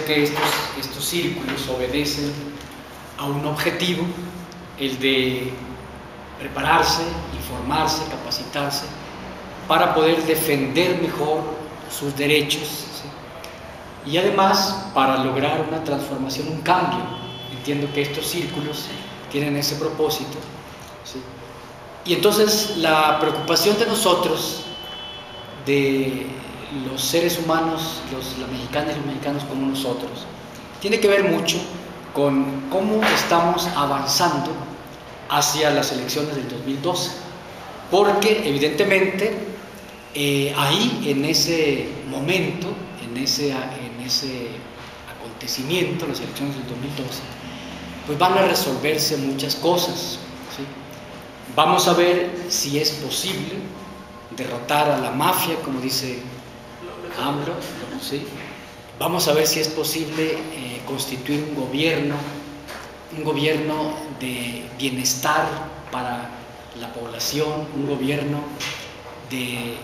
que estos círculos obedecen a un objetivo, el de prepararse, informarse, capacitarse, para poder defender mejor sus derechos, ¿sí? Y además para lograr una transformación, un cambio. Entiendo que estos círculos tienen ese propósito, ¿sí? Y entonces la preocupación de nosotros, de los seres humanos, las mexicanas y los mexicanos como nosotros, tiene que ver mucho con cómo estamos avanzando hacia las elecciones del 2012, porque evidentemente ahí, en ese momento, en ese acontecimiento, las elecciones del 2012, pues van a resolverse muchas cosas, ¿sí? Vamos a ver si es posible derrotar a la mafia, como dice AMLO, ¿sí? Vamos a ver si es posible constituir un gobierno de bienestar para la población, un gobierno que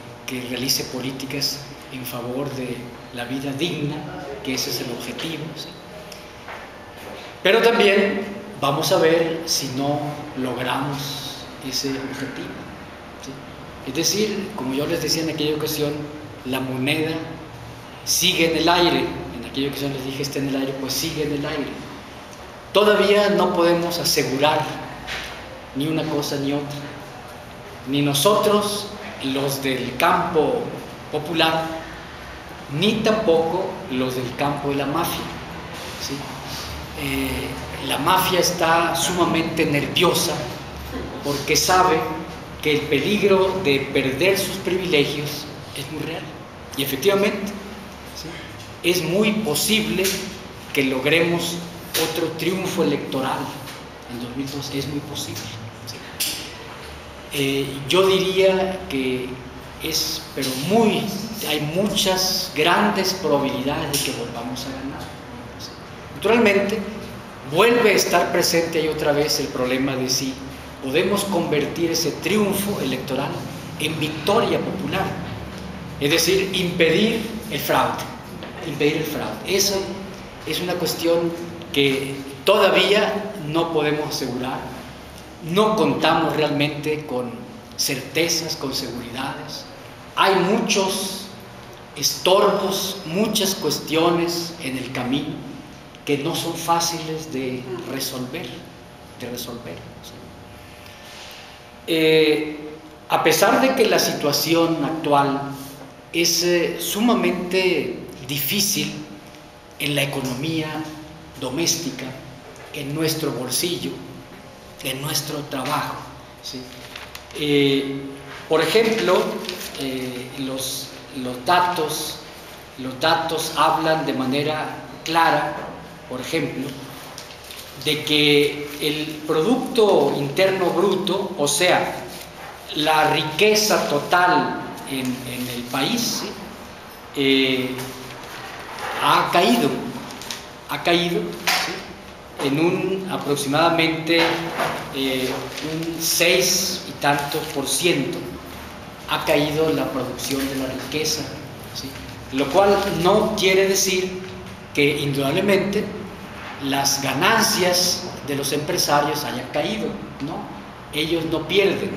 realice políticas en favor de la vida digna, que ese es el objetivo, ¿sí? Pero también vamos a ver si no logramos ese objetivo, ¿sí? Es decir, como yo les decía en aquella ocasión, la moneda sigue en el aire. En aquella ocasión les dije está en el aire, pues sigue en el aire. Todavía no podemos asegurar ni una cosa ni otra, ni nosotros, los del campo popular, ni tampoco los del campo de la mafia, ¿sí? La mafia está sumamente nerviosa porque sabe que el peligro de perder sus privilegios es muy real, y efectivamente, ¿sí? Es muy posible que logremos otro triunfo electoral en 2012, es muy posible, ¿sí? Yo diría que hay muchas grandes probabilidades de que volvamos a ganar, ¿sí? Naturalmente, vuelve a estar presente ahí otra vez el problema de si podemos convertir ese triunfo electoral en victoria popular, es decir, impedir el fraude. Esa es una cuestión que todavía no podemos asegurar, no contamos realmente con certezas, con seguridades. Hay muchos estorbos, muchas cuestiones en el camino que no son fáciles de resolver, ¿sí? A pesar de que la situación actual es sumamente difícil en la economía doméstica, en nuestro bolsillo, en nuestro trabajo, ¿sí? Por ejemplo, los datos hablan de manera clara, por ejemplo, de que el Producto Interno Bruto, o sea, la riqueza total en el país, ¿sí? ha caído, ¿sí? En un aproximadamente un 6 y tantos % ha caído la producción de la riqueza, ¿sí? Lo cual no quiere decir que indudablemente las ganancias de los empresarios hayan caído, ¿no? Ellos no pierden.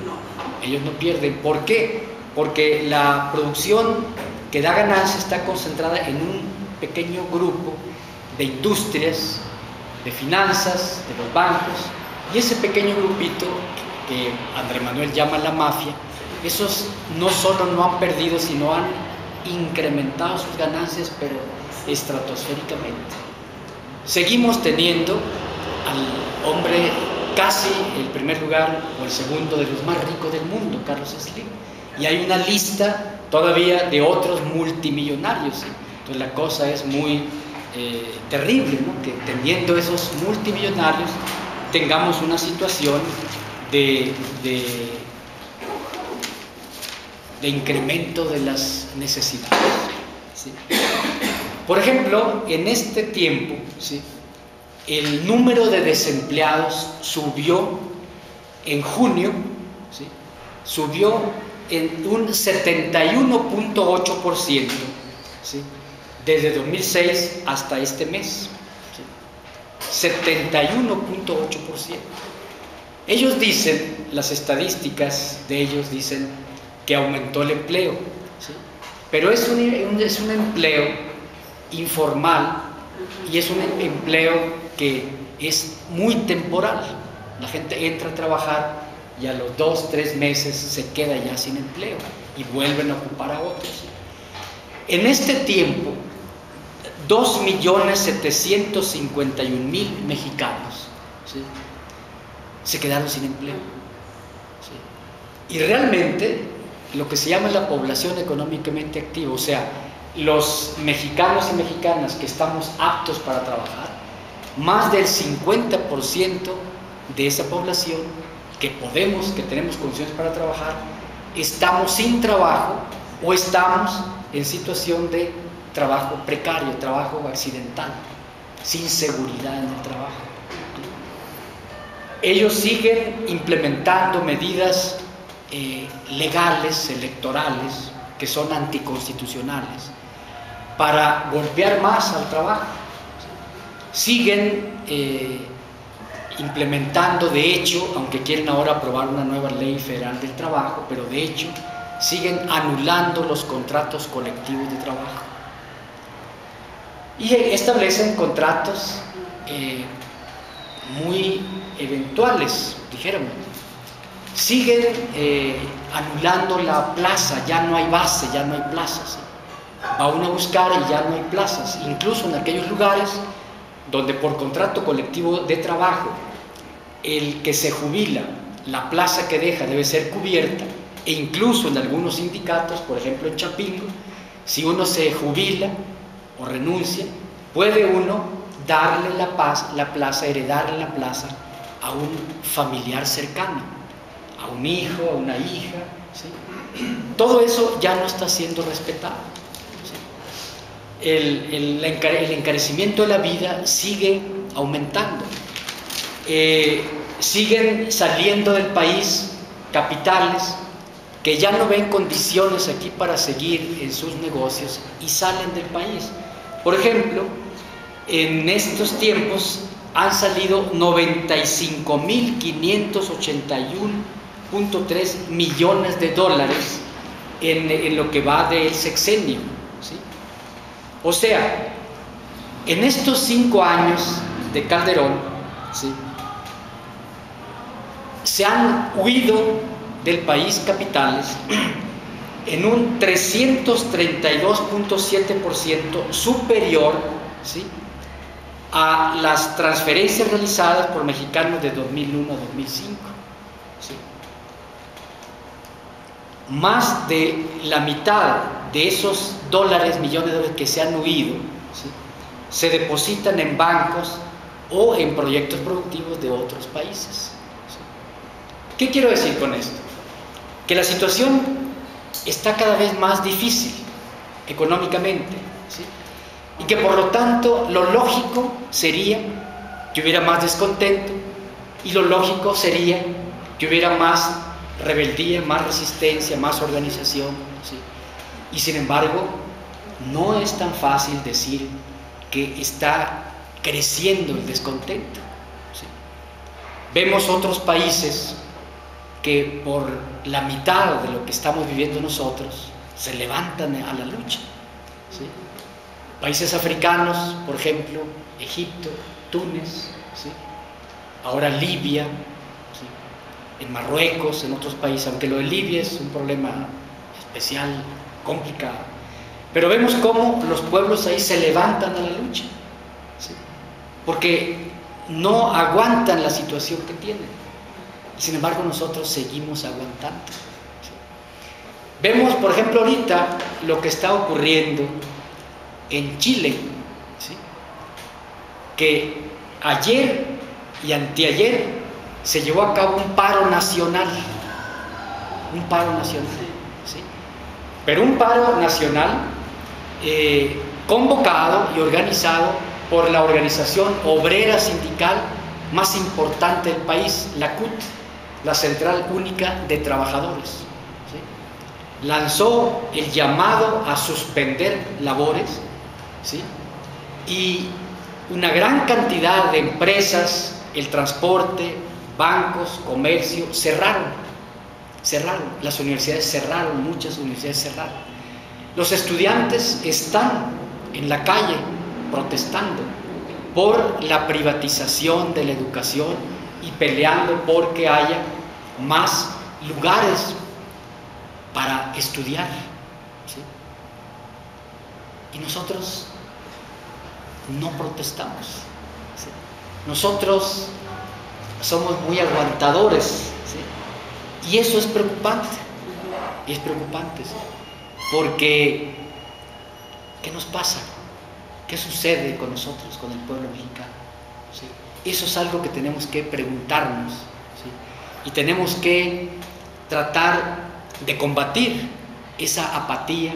¿Por qué? Porque la producción que da ganancia está concentrada en un pequeño grupo de industrias, de finanzas, de los bancos, y ese pequeño grupito que Andrés Manuel llama la mafia, esos no solo no han perdido, sino han incrementado sus ganancias, pero estratosféricamente. Seguimos teniendo al hombre casi el primer lugar o el segundo de los más ricos del mundo, Carlos Slim, y hay una lista todavía de otros multimillonarios, ¿sí? Entonces la cosa es muy terrible, ¿no? Que teniendo esos multimillonarios tengamos una situación de incremento de las necesidades, ¿sí? Por ejemplo, en este tiempo, ¿sí?, el número de desempleados subió en junio, ¿sí?, subió en un 71.8%, ¿sí?, desde 2006 hasta este mes, ¿sí? 71.8%. Ellos dicen, las estadísticas de ellos dicen que aumentó el empleo, ¿sí? Pero es un empleo informal y es un empleo que es muy temporal. La gente entra a trabajar y a los 2 o 3 meses se queda ya sin empleo y vuelven a ocupar a otros. En este tiempo, 2.751.000 mexicanos, ¿sí?, se quedaron sin empleo, ¿sí? Y realmente lo que se llama la población económicamente activa, o sea, los mexicanos y mexicanas que estamos aptos para trabajar, más del 50% de esa población que tenemos condiciones para trabajar, estamos sin trabajo o estamos en situación de trabajo precario, trabajo accidental, sin seguridad en el trabajo. Ellos siguen implementando medidas legales, electorales, que son anticonstitucionales, para golpear más al trabajo. Siguen implementando, de hecho, aunque quieren ahora aprobar una nueva ley federal del trabajo, pero de hecho siguen anulando los contratos colectivos de trabajo y establecen contratos muy eventuales, dijéramos. Siguen anulando la plaza, ya no hay base, ya no hay plazas. Va uno a buscar y ya no hay plazas, incluso en aquellos lugares donde por contrato colectivo de trabajo el que se jubila, la plaza que deja debe ser cubierta, e incluso en algunos sindicatos, por ejemplo en Chapingo, si uno se jubila o renuncia, puede uno darle la plaza, heredarle la plaza a un familiar cercano, a un hijo, a una hija, ¿sí? Todo eso ya no está siendo respetado, ¿sí? El encarecimiento de la vida sigue aumentando. Siguen saliendo del país capitales que ya no ven condiciones aquí para seguir en sus negocios y salen del país. Por ejemplo, en estos tiempos han salido 95.581.3 millones de dólares en lo que va del sexenio, ¿sí? O sea, en estos 5 años de Calderón, ¿sí?, se han huido del país capitales en un 332.7% superior, ¿sí?, a las transferencias realizadas por mexicanos de 2001 a 2005. ¿Sí? Más de la mitad de esos millones de dólares que se han huido, ¿sí?, se depositan en bancos o en proyectos productivos de otros países. ¿Sí? ¿Qué quiero decir con esto? Que la situación está cada vez más difícil económicamente, ¿sí?, y que por lo tanto lo lógico sería que hubiera más descontento, y lo lógico sería que hubiera más rebeldía, más resistencia, más organización, ¿sí? Y sin embargo no es tan fácil decir que está creciendo el descontento, ¿sí? Vemos otros países que por la mitad de lo que estamos viviendo nosotros se levantan a la lucha, ¿sí? Países africanos, por ejemplo, Egipto, Túnez, ¿sí?, ahora Libia, ¿sí?, en Marruecos, en otros países, aunque lo de Libia es un problema especial, complicado, pero vemos cómo los pueblos ahí se levantan a la lucha, ¿sí?, porque no aguantan la situación que tienen, y sin embargo nosotros seguimos aguantando, ¿sí? Vemos, por ejemplo, ahorita lo que está ocurriendo en Chile, ¿sí?, que ayer y anteayer se llevó a cabo un paro nacional, ¿sí?, pero un paro nacional convocado y organizado por la organización obrera sindical más importante del país, la CUT, la Central Única de Trabajadores, ¿sí?, lanzó el llamado a suspender labores ¿sí? Y una gran cantidad de empresas, el transporte, bancos, comercio, cerraron, las universidades cerraron, muchas universidades cerraron. Los estudiantes están en la calle protestando por la privatización de la educación y peleando porque haya más lugares para estudiar, ¿sí? Y nosotros no protestamos, ¿sí? Nosotros somos muy aguantadores, ¿sí? Y eso es preocupante, ¿sí? Porque ¿qué nos pasa? ¿Qué sucede con nosotros, con el pueblo mexicano? ¿Sí? Eso es algo que tenemos que preguntarnos, ¿sí? Y tenemos que tratar de combatir esa apatía,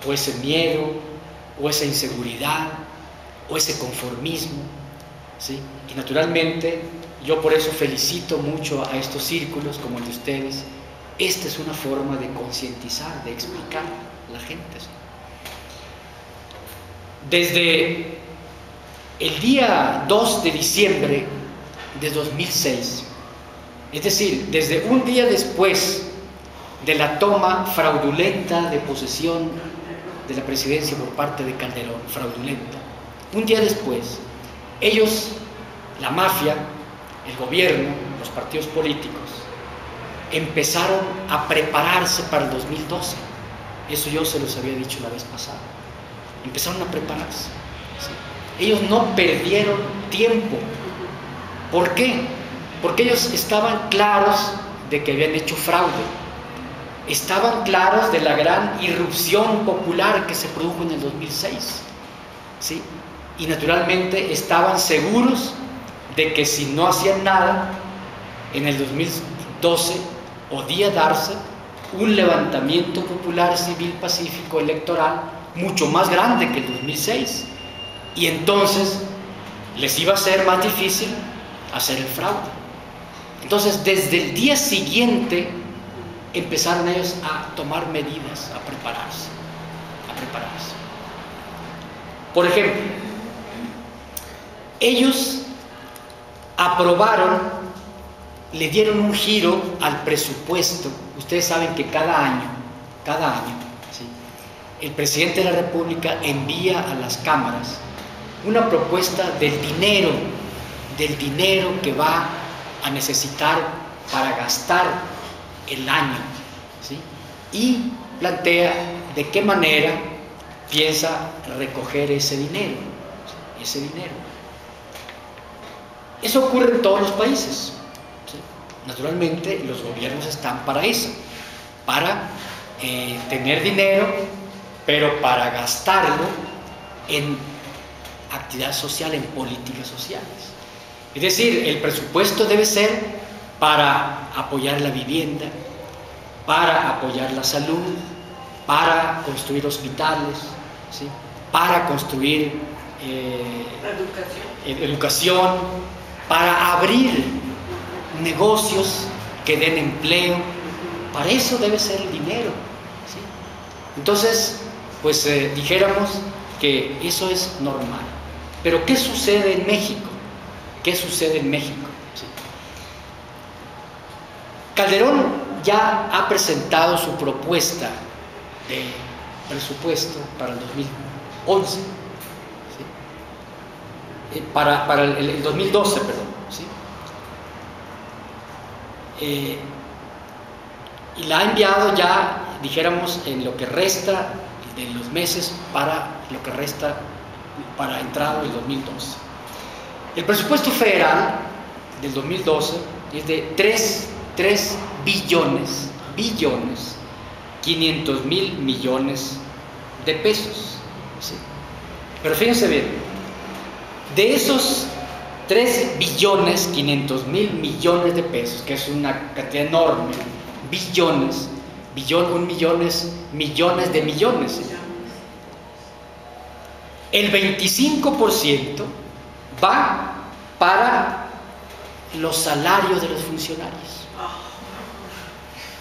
o ese miedo, o esa inseguridad, o ese conformismo, ¿sí? Y naturalmente yo por eso felicito mucho a estos círculos como el de ustedes. Esta es una forma de concientizar, de explicar a la gente, ¿sí? Desde el día 2 de diciembre de 2006, es decir, desde un día después de la toma fraudulenta de posesión de la presidencia por parte de Calderón, fraudulenta, un día después, ellos, la mafia, el gobierno, los partidos políticos, empezaron a prepararse para el 2012. Eso yo se los había dicho la vez pasada. Empezaron a prepararse, ¿sí? Ellos no perdieron tiempo. ¿Por qué? Porque ellos estaban claros de que habían hecho fraude. Estaban claros de la gran irrupción popular que se produjo en el 2006, ¿sí? Y naturalmente estaban seguros de que si no hacían nada, en el 2012 podía darse un levantamiento popular, civil, pacífico, electoral, mucho más grande que el 2006. Y entonces les iba a ser más difícil hacer el fraude. Entonces, desde el día siguiente empezaron ellos a tomar medidas, a prepararse. Por ejemplo, ellos aprobaron, le dieron un giro al presupuesto. Ustedes saben que cada año, ¿sí?, el presidente de la República envía a las cámaras una propuesta del dinero que va a necesitar para gastar el año, ¿sí? Y plantea de qué manera piensa recoger ese dinero, ¿sí? Eso ocurre en todos los países, ¿sí? Naturalmente los gobiernos están para eso, para tener dinero, pero para gastarlo en actividad social, en políticas sociales. Es decir, el presupuesto debe ser para apoyar la vivienda, para apoyar la salud, para construir hospitales, ¿sí?, para construir educación, para abrir negocios que den empleo. Para eso debe ser el dinero, ¿sí? Entonces, pues dijéramos que eso es normal. Pero ¿qué sucede en México? ¿Sí? Calderón ya ha presentado su propuesta de presupuesto para el 2011, ¿sí?, para el 2012, perdón, ¿sí? Y la ha enviado ya, dijéramos, en lo que resta de los meses para lo que resta para entrado el 2012. El presupuesto federal del 2012 es de 3 billones 500 mil millones de pesos, ¿sí? Pero fíjense bien, de esos 3 billones 500 mil millones de pesos, que es una cantidad enorme, un millón es millones de millones, ¿sí? El 25% va para los salarios de los funcionarios.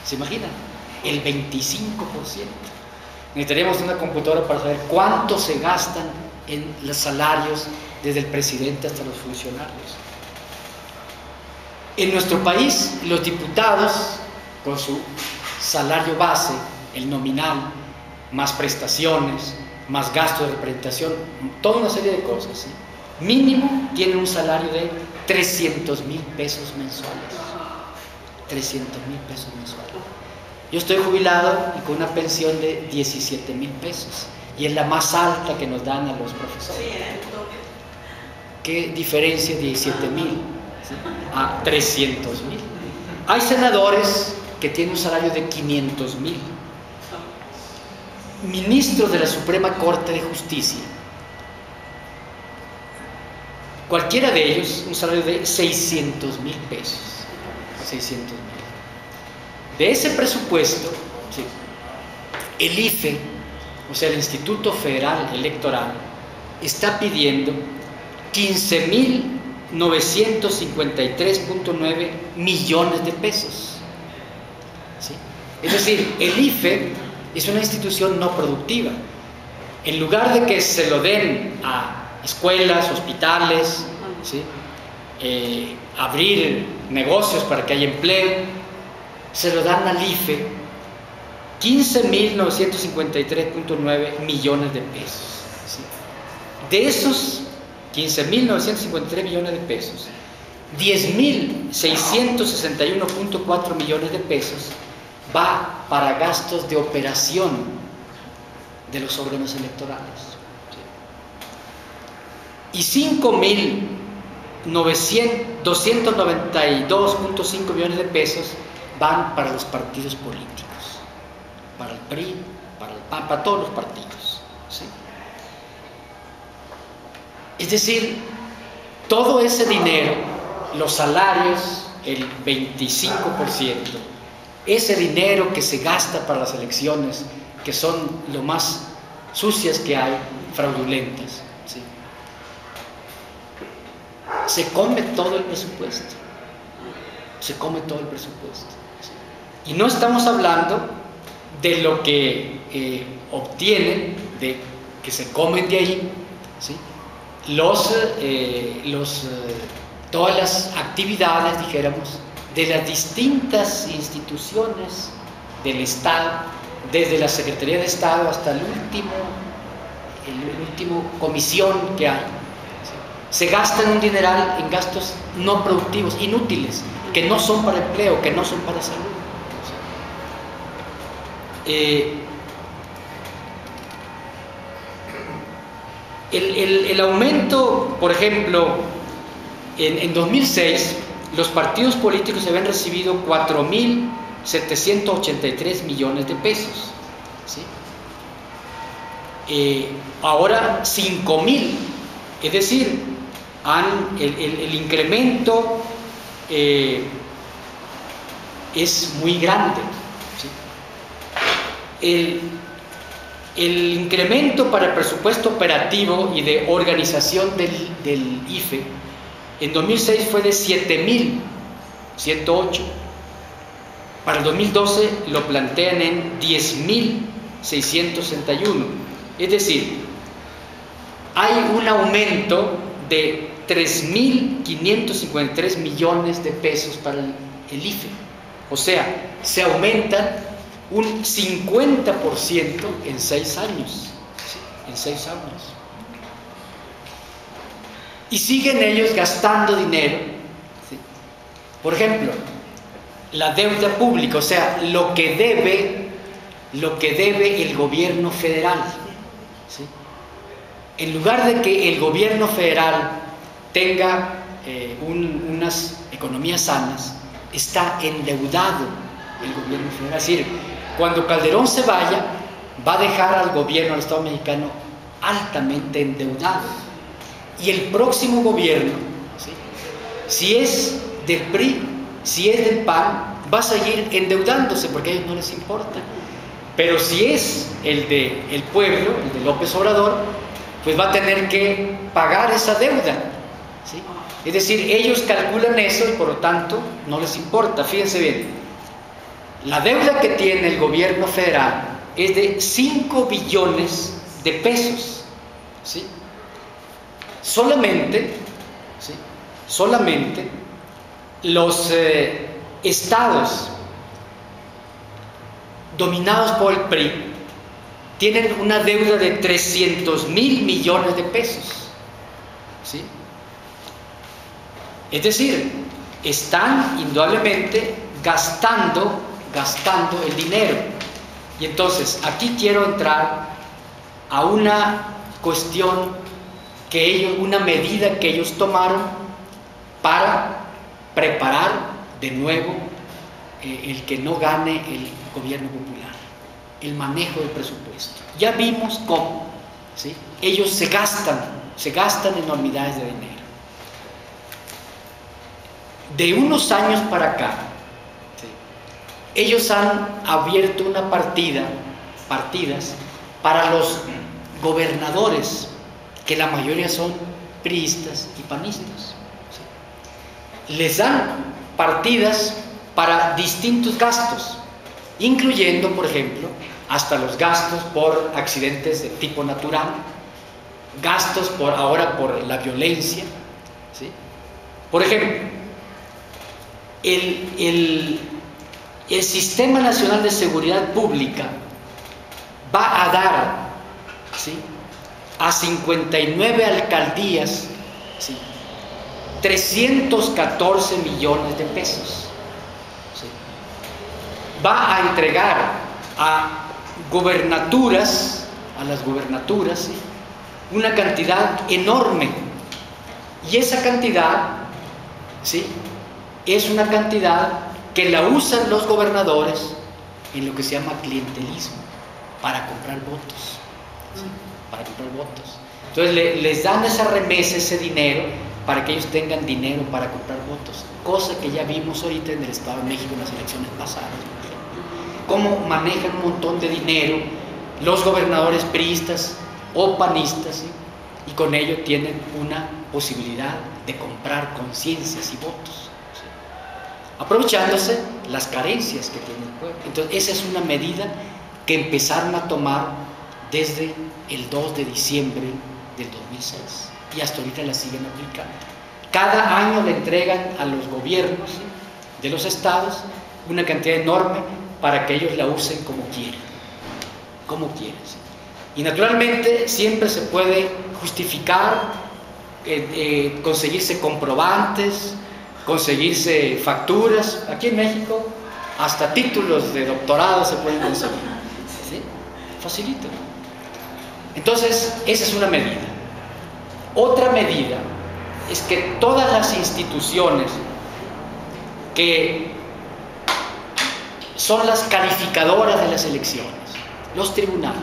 ¿Se imaginan? El 25%. Necesitaríamos una computadora para saber cuánto se gastan en los salarios desde el presidente hasta los funcionarios. En nuestro país, los diputados, con su salario base, el nominal, más prestaciones, más gasto de representación, toda una serie de cosas, ¿sí?, mínimo tienen un salario de 300,000 pesos mensuales. 300,000 pesos mensuales. Yo estoy jubilado y con una pensión de 17,000 pesos, y es la más alta que nos dan a los profesores. ¿Qué diferencia 17,000 a 300,000? Hay senadores que tienen un salario de 500,000. Ministros de la Suprema Corte de Justicia, cualquiera de ellos, un salario de 600,000 pesos. 600,000. De ese presupuesto, ¿sí?, el IFE, o sea, el Instituto Federal Electoral, está pidiendo 15,953.9 millones de pesos. ¿Sí? Es decir, el IFE es una institución no productiva. En lugar de que se lo den a escuelas, hospitales, ¿sí?, abrir negocios para que haya empleo, se lo dan al IFE 15,953.9 millones de pesos. ¿Sí? De esos 15,953 millones de pesos, 10,661.4 millones de pesos va para gastos de operación de los órganos electorales. Y 5,292.5 millones de pesos van para los partidos políticos, para el PRI, para el PAN, para todos los partidos. ¿Sí? Es decir, todo ese dinero, los salarios, el 25%, ese dinero que se gasta para las elecciones, que son lo más sucias que hay, fraudulentas, ¿sí?, se come todo el presupuesto. Se come todo el presupuesto. ¿Sí? Y no estamos hablando de lo que obtienen, de que se comen de ahí, ¿sí?, todas las actividades, dijéramos, de las distintas instituciones del Estado, desde la Secretaría de Estado hasta el último comisión que hay. Se gastan un dineral en gastos no productivos, inútiles, que no son para empleo, que no son para salud. El aumento, por ejemplo, en 2006, los partidos políticos habían recibido 4,783 millones de pesos. ¿Sí? Ahora 5,000, es decir, el incremento es muy grande. ¿Sí? El incremento para el presupuesto operativo y de organización del IFE en 2006 fue de 7,108. Para el 2012 lo plantean en 10,661. Es decir, hay un aumento de 3,553 millones de pesos para el IFE. O sea, se aumenta un 50% en 6 años. ¿Sí? En 6 años. Y siguen ellos gastando dinero. ¿Sí? Por ejemplo, la deuda pública, o sea, lo que debe el gobierno federal. ¿Sí? En lugar de que el gobierno federal tenga unas economías sanas, está endeudado el gobierno federal. Es decir, cuando Calderón se vaya, va a dejar al gobierno del Estado mexicano altamente endeudado. Y el próximo gobierno, ¿sí?, si es del PRI, si es del PAN, va a seguir endeudándose porque a ellos no les importa. Pero si es el del pueblo, el de López Obrador, pues va a tener que pagar esa deuda. ¿Sí? Es decir, ellos calculan eso y por lo tanto no les importa. Fíjense bien, la deuda que tiene el gobierno federal es de 5 billones de pesos. ¿Sí? solamente, ¿sí?, solamente los estados dominados por el PRI tienen una deuda de 300,000 millones de pesos, ¿sí? Es decir, están indudablemente gastando el dinero. Y entonces aquí quiero entrar a una cuestión una medida que ellos tomaron para preparar de nuevo el que no gane el gobierno popular, el manejo del presupuesto. Ya vimos cómo, ¿sí?, ellos se gastan enormidades de dinero. De unos años para acá, ¿sí?, ellos han abierto partidas para los gobernadores, que la mayoría son priistas y panistas, ¿sí? Les dan partidas para distintos gastos, incluyendo, por ejemplo, hasta los gastos por accidentes de tipo natural, gastos ahora por la violencia, ¿sí? Por ejemplo, el Sistema Nacional de Seguridad Pública va a dar, ¿sí?, a 59 alcaldías, ¿sí?, 314 millones de pesos, ¿sí? Va a entregar a las gubernaturas, ¿sí?, una cantidad enorme, y esa cantidad, ¿sí?, es una cantidad que la usan los gobernadores en lo que se llama clientelismo, para comprar votos, ¿sí?, para comprar votos. Entonces les dan esa remesa, ese dinero, para que ellos tengan dinero para comprar votos, cosa que ya vimos ahorita en el Estado de México en las elecciones pasadas, por ejemplo, cómo manejan un montón de dinero los gobernadores priistas o panistas, ¿sí?, y con ello tienen una posibilidad de comprar conciencias y votos, ¿sí?, aprovechándose las carencias que tiene el pueblo. Entonces esa es una medida que empezaron a tomar desde el 2 de diciembre del 2006 y hasta ahorita la siguen aplicando. Cada año le entregan a los gobiernos, ¿sí?, de los estados una cantidad enorme para que ellos la usen como quieren, ¿sí? Y naturalmente siempre se puede justificar, conseguirse comprobantes, conseguirse facturas. Aquí en México hasta títulos de doctorado se pueden conseguir, ¿sí?, facilito. Entonces esa es una medida. Otra medida es que todas las instituciones que son las calificadoras de las elecciones, los tribunales,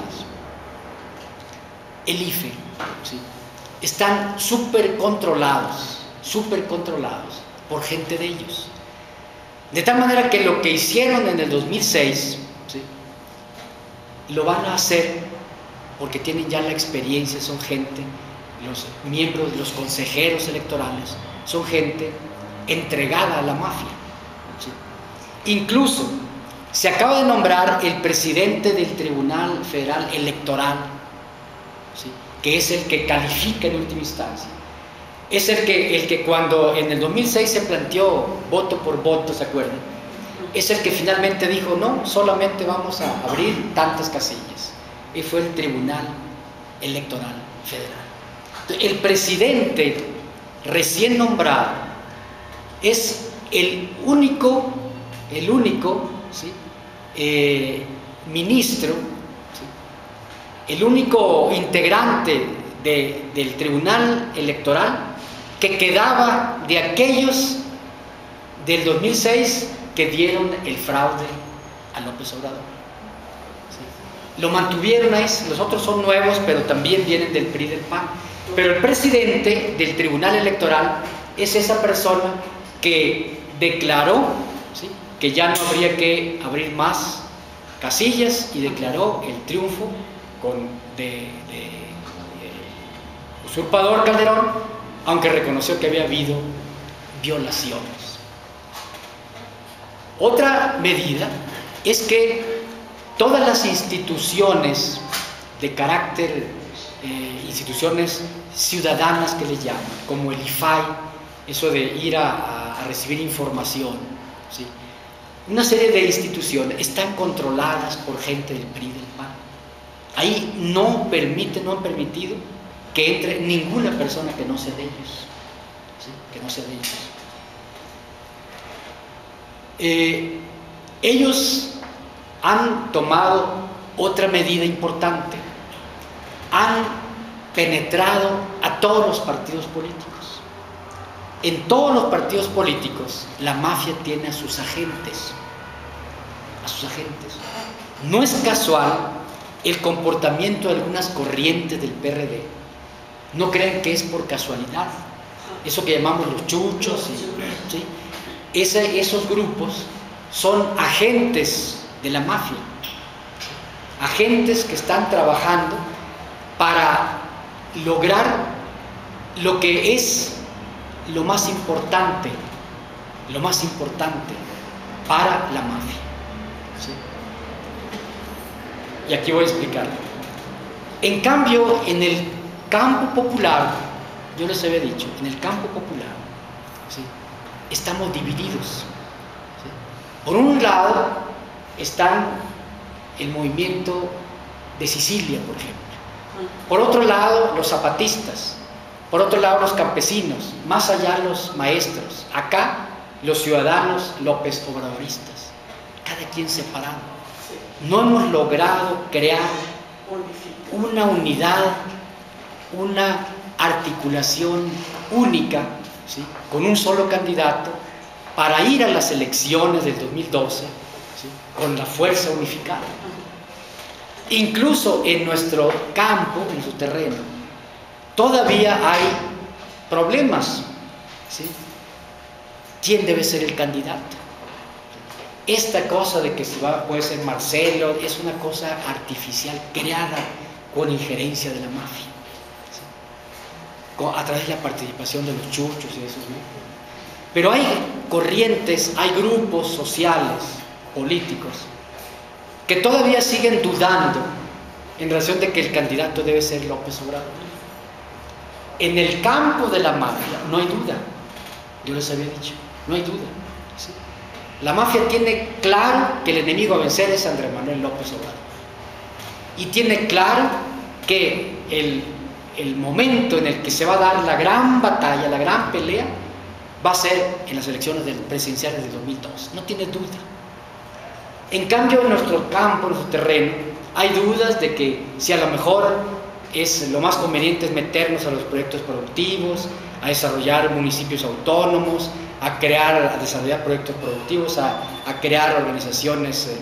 el IFE, ¿sí?, están súper controlados por gente de ellos. De tal manera que lo que hicieron en el 2006, ¿sí?, lo van a hacer porque tienen ya la experiencia, son gente, los miembros, los consejeros electorales, son gente entregada a la mafia, ¿sí? Incluso se acaba de nombrar el presidente del Tribunal Federal Electoral, ¿sí?, que es el que califica en última instancia. Es el que cuando en el 2006 se planteó voto por voto, ¿se acuerdan? Es el que finalmente dijo, no, solamente vamos a abrir tantas casillas. Y fue el Tribunal Electoral Federal. El presidente recién nombrado es el único, ¿sí?, ministro, ¿sí?, el único integrante del Tribunal Electoral que quedaba de aquellos del 2006 que dieron el fraude a López Obrador, ¿sí? Lo mantuvieron ahí. Los otros son nuevos, pero también vienen del PRI y del PAN. Pero el presidente del Tribunal Electoral es esa persona que declaró, ¿sí?, que ya no habría que abrir más casillas y declaró el triunfo de usurpador Calderón, aunque reconoció que había habido violaciones. Otra medida es que todas las instituciones de carácter, instituciones ciudadanas que le llaman, como el IFAI, eso de ir a recibir información, ¿sí? Una serie de instituciones están controladas por gente del PRI y del PAN. Ahí no han permitido que entre ninguna persona que no sea de ellos, ¿sí? Que no sea de ellos. Ellos han tomado otra medida importante, han penetrado a todos los partidos políticos. En todos los partidos políticos la mafia tiene a sus agentes, No es casual el comportamiento de algunas corrientes del PRD. No crean que es por casualidad. Eso que llamamos los chuchos, ¿sí? Esos grupos son agentes de la mafia, agentes que están trabajando para lograr lo que es lo más importante para la mafia, ¿sí? Y aquí voy a explicar. En cambio, en el campo popular, yo les había dicho, en el campo popular, ¿sí?, estamos divididos, ¿sí? Por un lado están el movimiento de Sicilia, por ejemplo. Por otro lado, los zapatistas. Por otro lado, los campesinos. Más allá, los maestros. Acá, los ciudadanos López Obradoristas. Cada quien separado. No hemos logrado crear una unidad, una articulación única, ¿sí?, con un solo candidato para ir a las elecciones del 2012, ¿sí?, con la fuerza unificada. Incluso en nuestro campo, en nuestro terreno, todavía hay problemas, ¿sí? ¿Quién debe ser el candidato? Esta cosa de que puede ser Marcelo es una cosa artificial, creada con injerencia de la mafia, ¿sí?, a través de la participación de los chuchos y de esos grupos. Pero hay corrientes, hay grupos sociales, políticos, que todavía siguen dudando en relación de que el candidato debe ser López Obrador. En el campo de la mafia no hay duda, yo les había dicho, no hay duda, ¿sí? La mafia tiene claro que el enemigo a vencer es Andrés Manuel López Obrador, y tiene claro que el momento en el que se va a dar la gran batalla, la gran pelea, va a ser en las elecciones presidenciales del 2002, no tiene duda. En cambio, en nuestro campo, en nuestro terreno, hay dudas de que si a lo mejor lo más conveniente es meternos a los proyectos productivos, a desarrollar municipios autónomos, a desarrollar proyectos productivos, a crear organizaciones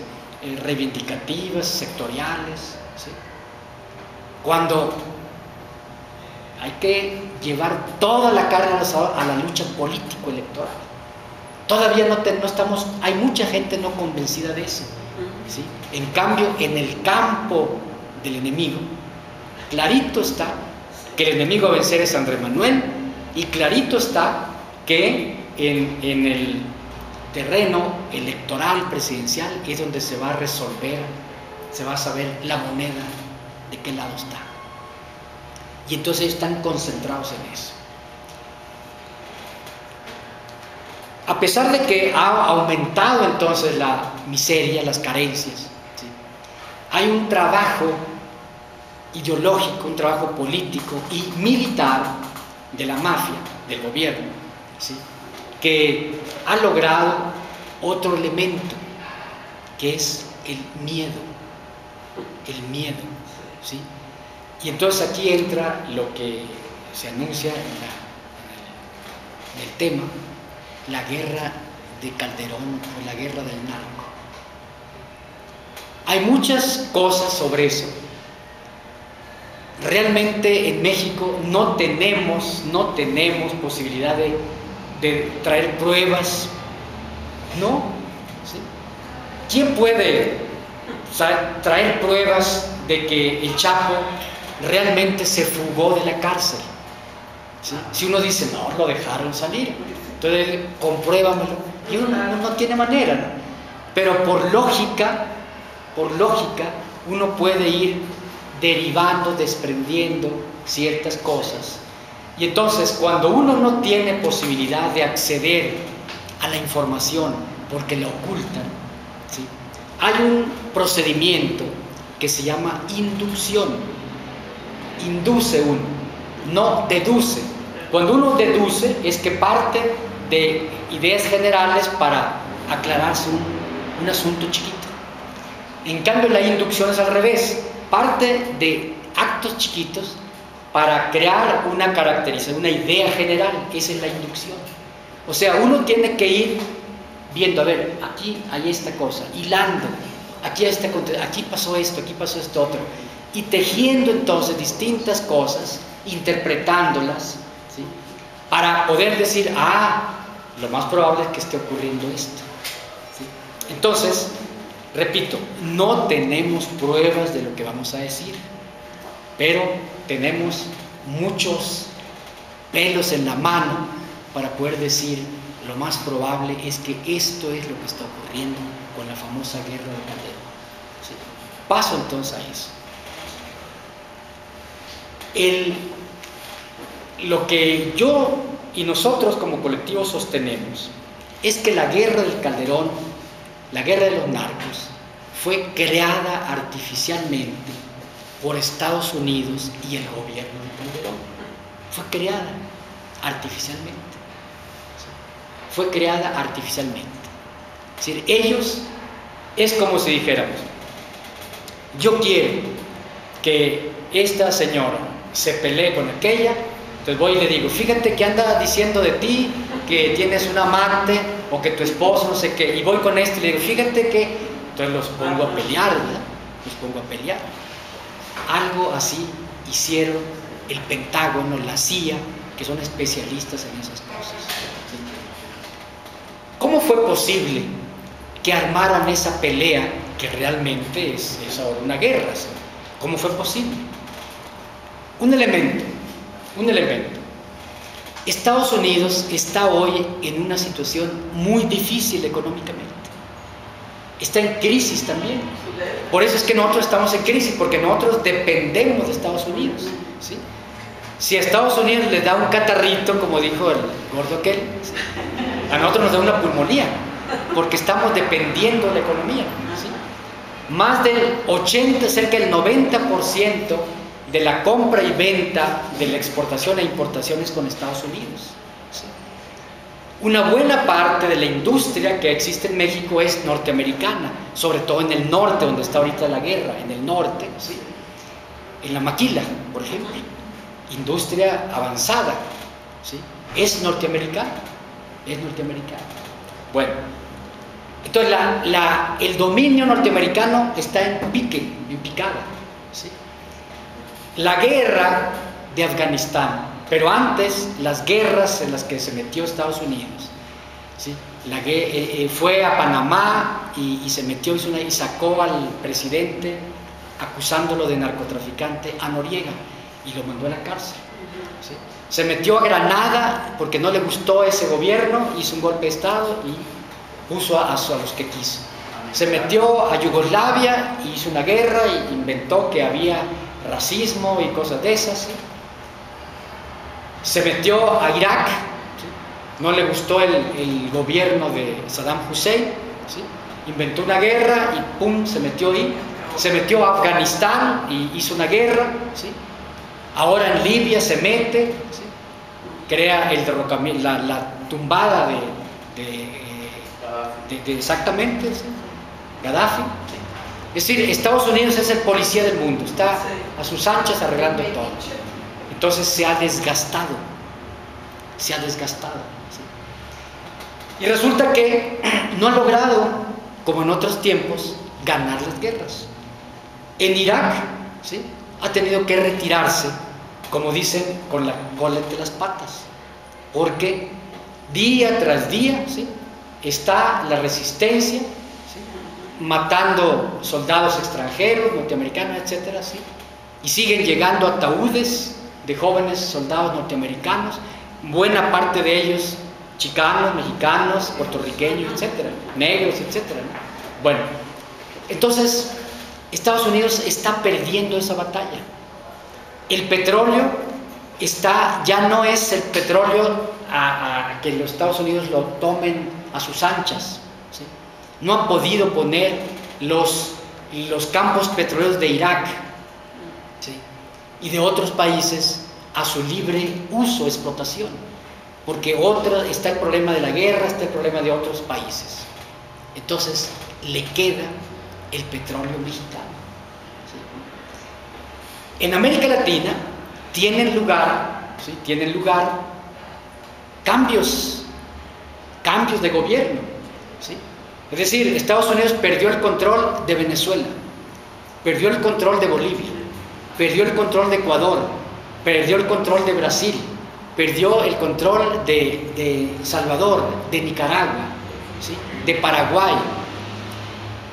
reivindicativas, sectoriales, ¿sí?, cuando hay que llevar toda la carga a la lucha político-electoral. Todavía no estamos, hay mucha gente no convencida de eso, ¿sí? En cambio, en el campo del enemigo, clarito está que el enemigo a vencer es Andrés Manuel, y clarito está que en el terreno electoral presidencial es donde se va a resolver, se va a saber la moneda de qué lado está. Y entonces están concentrados en eso. A pesar de que ha aumentado entonces la miseria, las carencias, ¿sí?, hay un trabajo ideológico, un trabajo político y militar de la mafia, del gobierno, ¿sí?, que ha logrado otro elemento, que es el miedo, ¿sí? Y entonces aquí entra lo que se anuncia en el tema, la guerra de Calderón o la guerra del narco. Hay muchas cosas sobre eso. Realmente en México no tenemos posibilidad de traer pruebas, ¿no? ¿Sí? ¿Quién puede traer pruebas de que el Chapo realmente se fugó de la cárcel? ¿Sí? Si uno dice, no, lo dejaron salir, entonces compruébamelo, y uno no tiene manera, ¿no? Pero por lógica uno puede ir derivando, desprendiendo ciertas cosas Y entonces, cuando uno no tiene posibilidad de acceder a la información porque la ocultan, ¿sí?, hay un procedimiento que se llama inducción. Induce uno, no deduce. Cuando uno deduce es que parte de ideas generales para aclararse un asunto chiquito. En cambio, la inducción es al revés, parte de actos chiquitos para crear una caracterización, una idea general. Esa es la inducción. O sea, uno tiene que ir viendo, a ver, aquí hay esta cosa, hilando, aquí pasó esto otro, y tejiendo entonces distintas cosas, interpretándolas, ¿sí?, para poder decir, lo más probable es que esté ocurriendo esto, ¿sí? Entonces, repito, no tenemos pruebas de lo que vamos a decir, pero tenemos muchos pelos en la mano para poder decir, lo más probable es que esto es lo que está ocurriendo con la famosa guerra de Calderón, ¿sí? Paso entonces a eso. Lo que yo y nosotros como colectivo sostenemos es que la guerra del Calderón, la guerra de los narcos, fue creada artificialmente por Estados Unidos y el gobierno de Calderón. Fue creada artificialmente. Fue creada artificialmente. Es decir, ellos, es como si dijéramos, yo quiero que esta señora se pelee con aquella, entonces voy y le digo, fíjate que anda diciendo de ti que tienes un amante o que tu esposo no sé qué, y voy con este y le digo, fíjate que, entonces los pongo a pelear, ¿verdad? Los pongo a pelear. Algo así hicieron el Pentágono, la CIA, que son especialistas en esas cosas. ¿Sí? ¿Cómo fue posible que armaran esa pelea que realmente es ahora una guerra? ¿Sí? ¿Cómo fue posible? Un elemento. Estados Unidos está hoy en una situación muy difícil económicamente. Está en crisis también. Por eso es que nosotros estamos en crisis, porque nosotros dependemos de Estados Unidos, ¿sí? Si a Estados Unidos les da un catarrito, como dijo el gordo aquel, ¿sí?, a nosotros nos da una pulmonía, porque estamos dependiendo de la economía, ¿sí? Más del 80, cerca del 90% de la compra y venta, de la exportación e importación es con Estados Unidos, ¿sí? Una buena parte de la industria que existe en México es norteamericana, sobre todo en el norte, donde está ahorita la guerra, en el norte, ¿sí? En la maquila, por ejemplo, industria avanzada, ¿sí?, es norteamericana, Bueno, entonces el dominio norteamericano está en picada, ¿sí? La guerra de Afganistán, pero antes las guerras en las que se metió Estados Unidos, ¿sí?, fue a Panamá y se metió y sacó al presidente acusándolo de narcotraficante, a Noriega, y lo mandó a la cárcel, ¿sí? Se metió a Granada porque no le gustó ese gobierno, hizo un golpe de estado y puso a los que quiso. Se metió a Yugoslavia, hizo una guerra e inventó que había racismo y cosas de esas, ¿sí? Se metió a Irak, ¿sí?, no le gustó el gobierno de Saddam Hussein, ¿sí?, inventó una guerra y pum, se metió ahí. Se metió a Afganistán y hizo una guerra, ¿sí? Ahora en Libia se mete, ¿sí?, crea el derrocamiento, la tumbada de exactamente, ¿sí?, Gaddafi, ¿sí? Es decir, Estados Unidos es el policía del mundo, está a sus anchas arreglando todo. Entonces se ha desgastado, ¿sí? Y resulta que no ha logrado, como en otros tiempos, ganar las guerras. En Irak, ¿sí?, ha tenido que retirarse, como dicen, con la cola entre las patas, porque día tras día, ¿sí?, está la resistencia, ¿sí?, matando soldados extranjeros, norteamericanos, etcétera, ¿sí?, y siguen llegando ataúdes de jóvenes soldados norteamericanos, buena parte de ellos chicanos, mexicanos, puertorriqueños, etcétera, negros, etcétera, ¿no? Bueno, entonces Estados Unidos está perdiendo esa batalla. El petróleo ya no es el petróleo a que los Estados Unidos lo tomen a sus anchas, ¿sí? No han podido poner los campos petroleros de Irak, ¿sí? Y de otros países a su libre uso, explotación, porque está el problema de la guerra, está el problema de otros países. Entonces le queda el petróleo mexicano, ¿sí? En América Latina tienen lugar, ¿sí? cambios de gobierno, ¿sí? Es decir, Estados Unidos perdió el control de Venezuela, perdió el control de Bolivia, perdió el control de Ecuador, perdió el control de Brasil, perdió el control de Salvador, de Nicaragua, ¿sí? De Paraguay.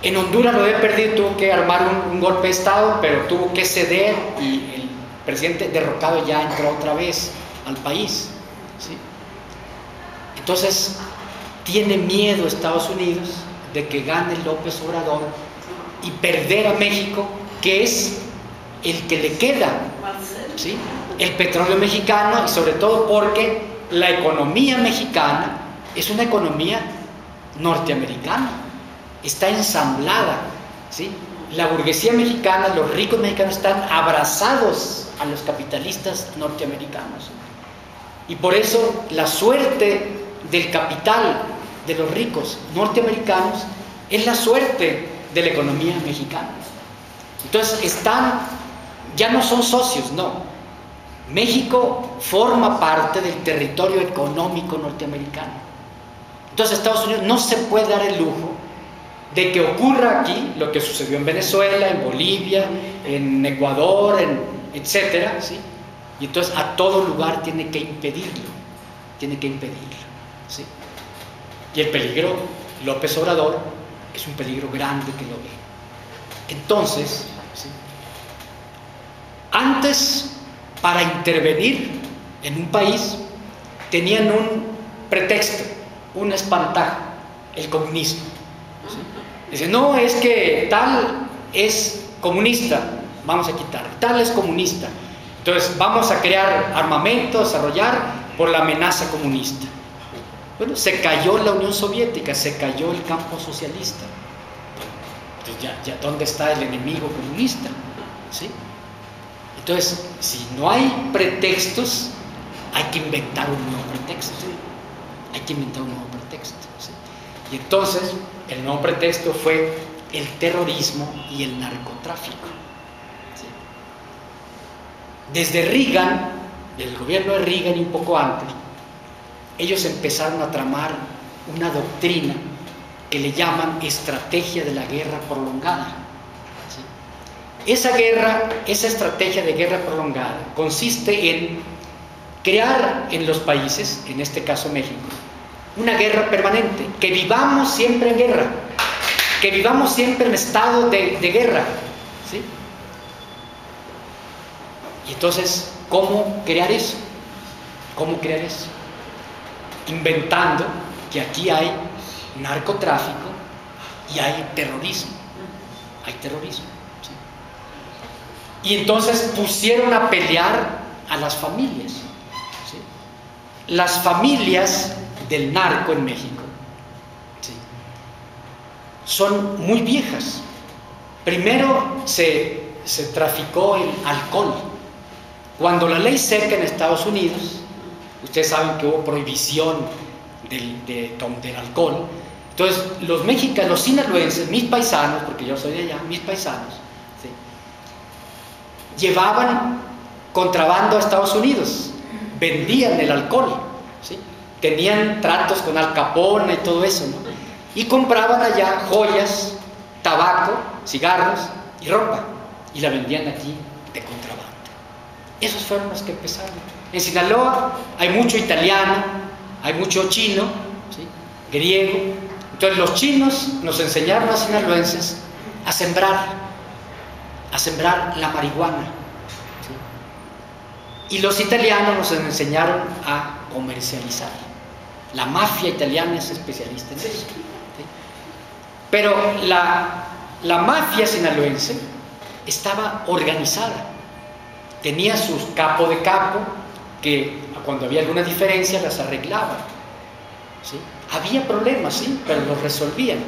En Honduras lo había perdido, tuvo que armar un golpe de Estado, pero tuvo que ceder y el presidente derrocado ya entró otra vez al país, ¿sí? Entonces tiene miedo Estados Unidos de que gane López Obrador y perder a México, que es el que le queda, ¿sí? El petróleo mexicano, y sobre todo porque la economía mexicana es una economía norteamericana, está ensamblada, ¿sí? La burguesía mexicana, los ricos mexicanos están abrazados a los capitalistas norteamericanos, y por eso la suerte del capital de los ricos norteamericanos es la suerte de la economía mexicana. Entonces ya no son socios, no. México forma parte del territorio económico norteamericano. Entonces Estados Unidos no se puede dar el lujo de que ocurra aquí lo que sucedió en Venezuela, en Bolivia, en Ecuador, etcétera, ¿sí? Y entonces a todo lugar tiene que impedirlo, ¿sí? Y el peligro, López Obrador, es un peligro grande que lo ve. Entonces, ¿sí? Antes, para intervenir en un país, tenían un pretexto, un espantajo, el comunismo, ¿sí? Dicen, no, es que tal es comunista, vamos a quitar, tal es comunista, entonces vamos a crear armamento, desarrollar por la amenaza comunista. Bueno, se cayó la Unión Soviética, se cayó el campo socialista. Entonces ya ¿dónde está el enemigo comunista? ¿Sí? Entonces, si no hay pretextos, hay que inventar un nuevo pretexto. ¿Sí? Y entonces, el nuevo pretexto fue el terrorismo y el narcotráfico. ¿Sí? Desde Reagan, del gobierno de Reagan y un poco antes, ellos empezaron a tramar una doctrina que le llaman estrategia de la guerra prolongada. ¿Sí? Esa estrategia de guerra prolongada consiste en crear en los países, en este caso México, una guerra permanente, que vivamos siempre en guerra, que vivamos siempre en estado de guerra, ¿sí? Y entonces, ¿cómo crear eso? Inventando que aquí hay narcotráfico y hay terrorismo, ¿sí? Y entonces pusieron a pelear a las familias, ¿sí? Las familias del narco en México, ¿sí? Son muy viejas. Primero se traficó el alcohol. Cuando la ley seca en Estados Unidos, ustedes saben que hubo prohibición del alcohol. Entonces los mexicanos, los sinaloenses, mis paisanos, porque yo soy de allá, mis paisanos, ¿sí?, llevaban contrabando a Estados Unidos, vendían el alcohol, ¿sí?, tenían tratos con Al Capone y todo eso, ¿no?, y compraban allá joyas, tabaco, cigarros y ropa, y la vendían aquí de contrabando. Esos fueron los que empezaron. En Sinaloa hay mucho italiano, hay mucho chino, ¿sí?, griego. Entonces los chinos nos enseñaron a sinaloenses a sembrar la marihuana, ¿sí?, y los italianos nos enseñaron a comercializar. La mafia italiana es especialista en eso, ¿sí? Pero la mafia sinaloense estaba organizada, tenía sus capo de capo, que cuando había alguna diferencia las arreglaban, ¿sí? Había problemas, sí, pero los resolvían.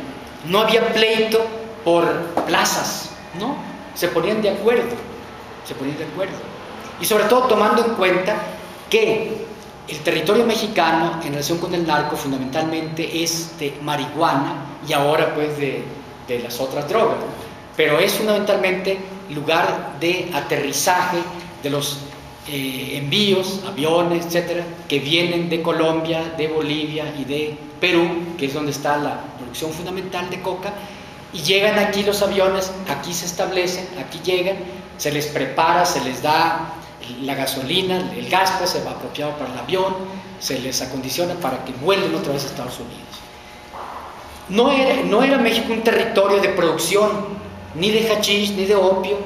No había pleito por plazas, ¿no? Se ponían de acuerdo, se ponían de acuerdo. Y sobre todo tomando en cuenta que el territorio mexicano en relación con el narco fundamentalmente es de marihuana y ahora pues de las otras drogas, pero es fundamentalmente lugar de aterrizaje de los envíos, aviones, etcétera, que vienen de Colombia, de Bolivia y de Perú, que es donde está la producción fundamental de coca, y llegan aquí los aviones, aquí se establecen, aquí llegan, se les prepara, se les da la gasolina, el gas pues se va apropiado para el avión, se les acondiciona para que vuelvan otra vez a Estados Unidos. No era México un territorio de producción ni de hachís ni de opio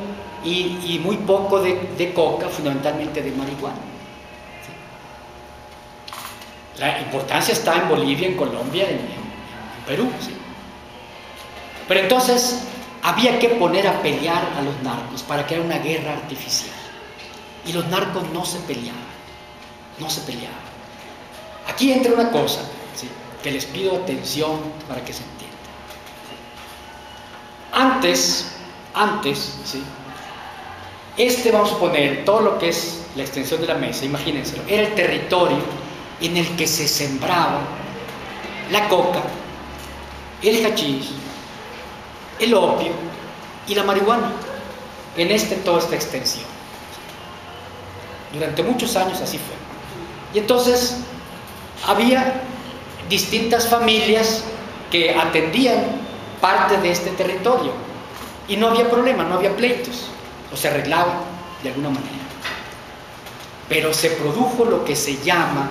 y muy poco de coca, fundamentalmente de marihuana. ¿Sí? La importancia está en Bolivia, en Colombia, en Perú. ¿Sí? Pero entonces había que poner a pelear a los narcos para crear una guerra artificial. Y los narcos no se peleaban, no se peleaban. Aquí entra una cosa, ¿sí?, que les pido atención para que se entienda. Antes, ¿sí?, vamos a poner todo lo que es la extensión de la mesa, imagínenselo, era el territorio en el que se sembraba la coca, el hachís, el opio y la marihuana, en toda esta extensión. Durante muchos años así fue. Y entonces había distintas familias que atendían parte de este territorio y no había problema, no había pleitos, o se arreglaban de alguna manera. Pero se produjo lo que se llama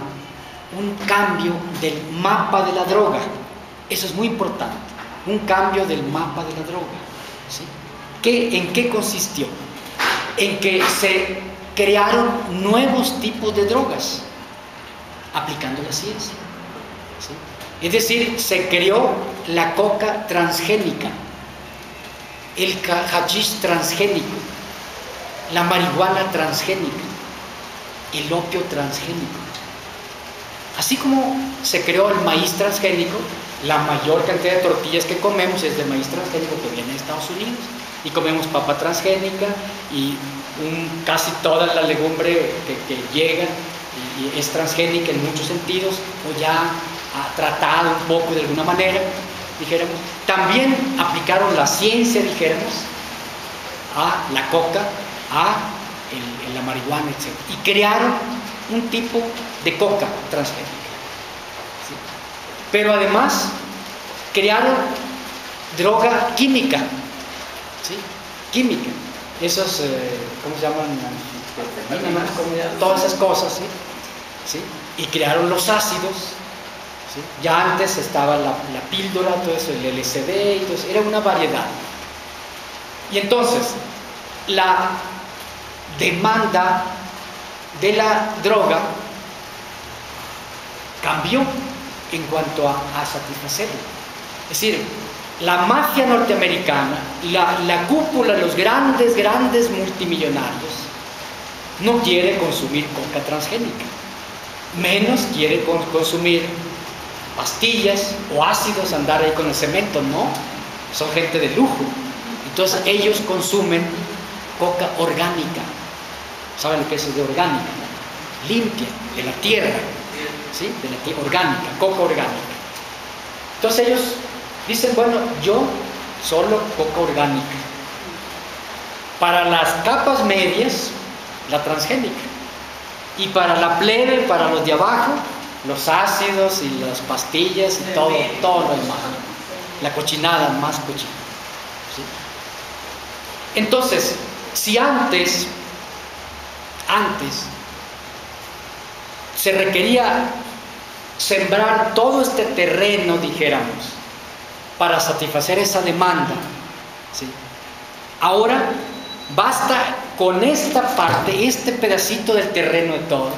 un cambio del mapa de la droga. Eso es muy importante, un cambio del mapa de la droga, ¿sí? ¿En qué consistió? En que se crearon nuevos tipos de drogas aplicando la ciencia, ¿sí? Es decir, se creó la coca transgénica, el hachís transgénico, la marihuana transgénica, el opio transgénico. Así como se creó el maíz transgénico, la mayor cantidad de tortillas que comemos es de maíz transgénico que viene de Estados Unidos, y comemos papa transgénica y casi toda la legumbre que llega y es transgénica en muchos sentidos, o ya tratada un poco de alguna manera, dijéramos. También aplicaron la ciencia, dijéramos, a la coca, a la marihuana, etc. Y crearon un tipo de coca transgénica. ¿Sí? Pero además crearon droga química, ¿sí? Química. Esos, ¿cómo se llaman? Todas esas cosas, ¿sí? ¿Sí? Y crearon los ácidos, ¿sí? Ya antes estaba la píldora, todo eso, el LSD, y todo eso, era una variedad. Y entonces, la demanda de la droga cambió en cuanto a satisfacerla. Es decir, la mafia norteamericana, la cúpula, los grandes multimillonarios, no quiere consumir coca transgénica, menos quiere consumir pastillas o ácidos, andar ahí con el cemento, no, son gente de lujo. Entonces ellos consumen coca orgánica. ¿Saben lo que es de orgánica? Limpia, de la tierra, ¿sí? De la tierra, orgánica, coca orgánica. Entonces ellos dicen, bueno, yo solo coca orgánica. Para las capas medias, la transgénica. Y para la plebe, para los de abajo, los ácidos y las pastillas y todo lo demás. La cochinada, más cochina. ¿Sí? Entonces, si antes se requería sembrar todo este terreno, dijéramos, para satisfacer esa demanda, ¿sí? Ahora basta con esta parte, este pedacito del terreno de todo,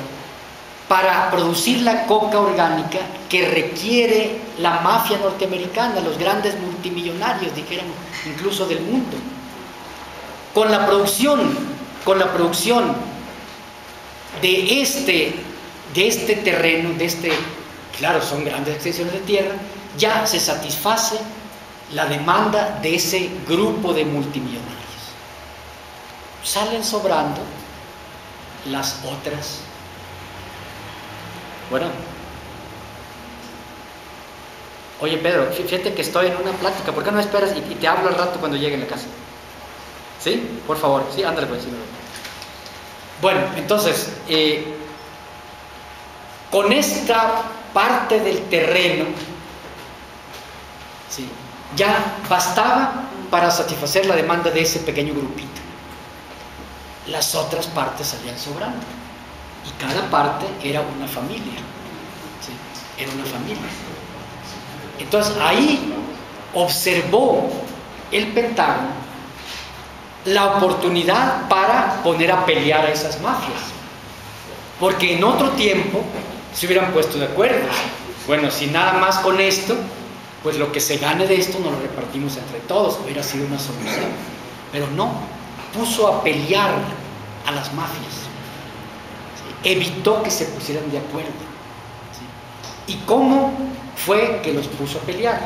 para producir la coca orgánica que requiere la mafia norteamericana, los grandes multimillonarios, dijéramos, incluso del mundo. Con la producción de este terreno, claro, son grandes extensiones de tierra, ya se satisface la demanda de ese grupo de multimillonarios. Salen sobrando las otras. Bueno, oye Pedro, fíjate que estoy en una plática, ¿por qué no esperas y te hablo al rato cuando llegue a la casa? ¿Sí? Por favor, sí, ándale pues. Sí. Bueno, entonces, con esta parte del terreno, ¿sí?, ya bastaba para satisfacer la demanda de ese pequeño grupito. Las otras partes salían sobrando y cada parte era una familia, ¿sí?, era una familia. Entonces ahí observó el Pentágono la oportunidad para poner a pelear a esas mafias, porque en otro tiempo se hubieran puesto de acuerdo. Bueno, si nada más con esto, pues lo que se gane de esto nos lo repartimos entre todos, hubiera sido una solución. Pero no, puso a pelear a las mafias, ¿sí?, evitó que se pusieran de acuerdo, ¿sí? ¿Y cómo fue que los puso a pelear?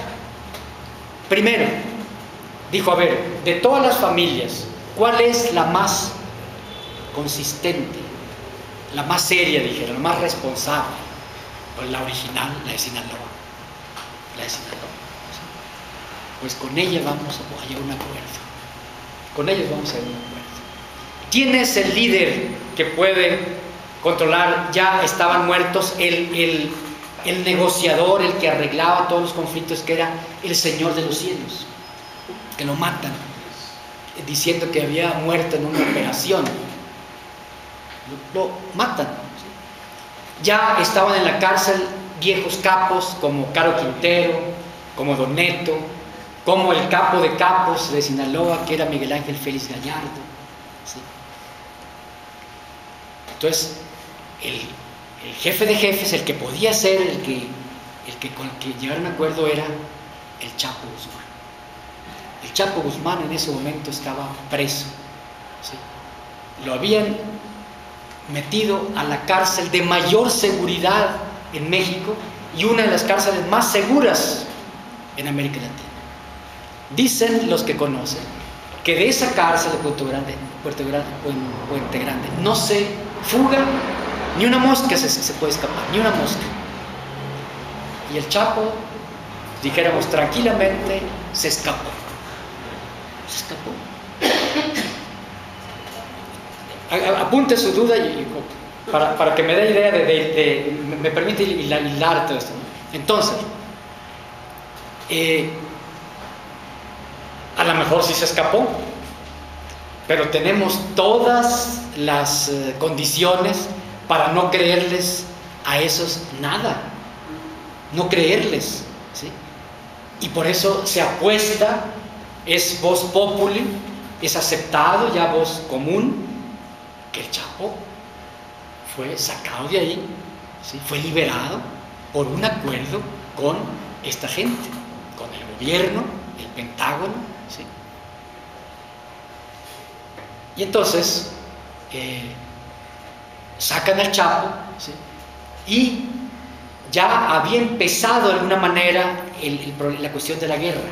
Primero, dijo, a ver, de todas las familias, ¿cuál es la más consistente, la más seria, dijeron, la más responsable? Pues la original, la de Sinaloa. La de Sinaloa. Pues con ella vamos a llegar a un acuerdo. Con ellos vamos a llegar a un acuerdo. ¿Quién es el líder que puede controlar? Ya estaban muertos el negociador, el que arreglaba todos los conflictos, que era el Señor de los cielos, que lo matan, diciendo que había muerto en una operación. Lo matan. Ya estaban en la cárcel viejos capos como Caro Quintero, como Don Neto, como el capo de capos de Sinaloa, que era Miguel Ángel Félix Gallardo, ¿sí? Entonces, el jefe de jefes, el que podía ser, el que con el que llegar a un acuerdo, era el Chapo Guzmán. El Chapo Guzmán en ese momento estaba preso, ¿sí? Lo habían metido a la cárcel de mayor seguridad en México y una de las cárceles más seguras en América Latina. Dicen los que conocen que de esa cárcel de Puente Grande no se fuga ni una mosca, se puede escapar, ni una mosca. Y el Chapo, dijéramos tranquilamente, se escapó. Se escapó. Apunte su duda para que me dé idea me permite hilar todo esto, ¿no? Entonces, a lo mejor sí se escapó, pero tenemos todas las condiciones para no creerles a esos nada, no creerles, ¿sí? Y por eso se apuesta, es vox populi, es aceptado ya voz común, que el Chapo fue sacado de ahí, ¿sí?, fue liberado por un acuerdo con esta gente, con el gobierno, el Pentágono, ¿sí? Y entonces sacan al Chapo, ¿sí?, y ya había empezado de alguna manera la cuestión de la guerra.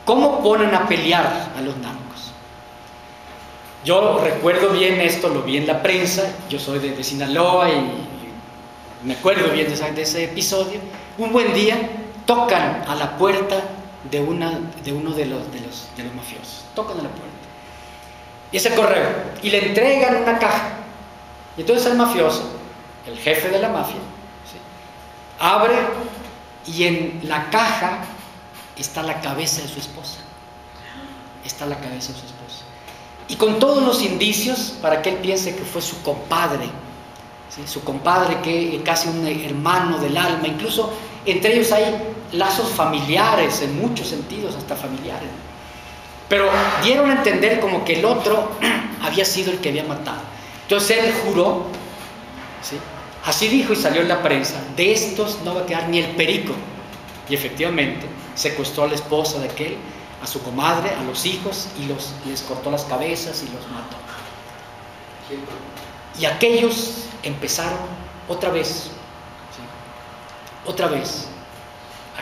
¿Cómo ponen a pelear a los narcos? Yo recuerdo bien esto, lo vi en la prensa, yo soy de Sinaloa y me acuerdo bien de ese episodio. Un buen día tocan a la puerta de uno de los mafiosos, tocan a la puerta, y ese correo, y le entregan una caja, y entonces el mafioso, el jefe de la mafia, ¿sí?, abre, y en la caja está la cabeza de su esposa, y con todos los indicios para que él piense que fue su compadre, ¿sí?, su compadre, que casi un hermano del alma, incluso entre ellos hay lazos familiares, en muchos sentidos, hasta familiares, pero dieron a entender como que el otro había sido el que había matado. Entonces él juró, ¿sí?, así dijo y salió en la prensa, de estos no va a quedar ni el perico. Y efectivamente secuestró a la esposa de aquel, a su comadre, a los hijos, y les cortó las cabezas y los mató. Y aquellos empezaron otra vez, ¿sí? Otra vez.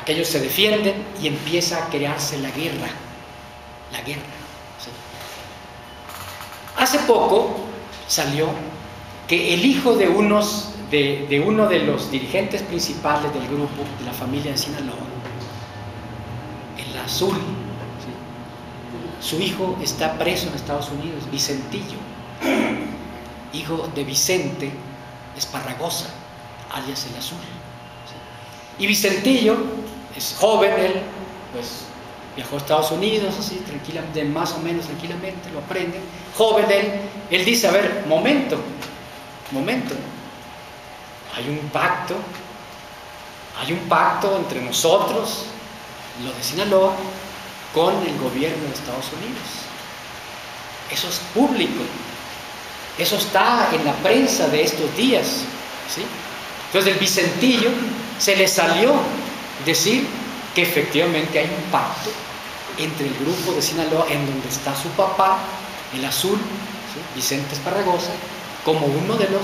Aquellos se defienden y empieza a crearse la guerra. La guerra. ¿Sí? Hace poco salió que el hijo de uno de los dirigentes principales del grupo, de la familia de Sinaloa, el Azul, ¿sí? Su hijo está preso en Estados Unidos, Vicentillo, hijo de Vicente Esparragosa, alias el Azul. ¿Sí? Y Vicentillo es joven, él pues viajó a Estados Unidos así tranquilamente, más o menos tranquilamente, lo aprende, joven él dice, a ver, momento, hay un pacto entre nosotros, los de Sinaloa, con el gobierno de Estados Unidos. Eso es público, eso está en la prensa de estos días, ¿sí? Entonces el Vicentillo se le salió decir que efectivamente hay un pacto entre el grupo de Sinaloa, en donde está su papá, el Azul, ¿sí? Vicente Esparragosa, como uno de los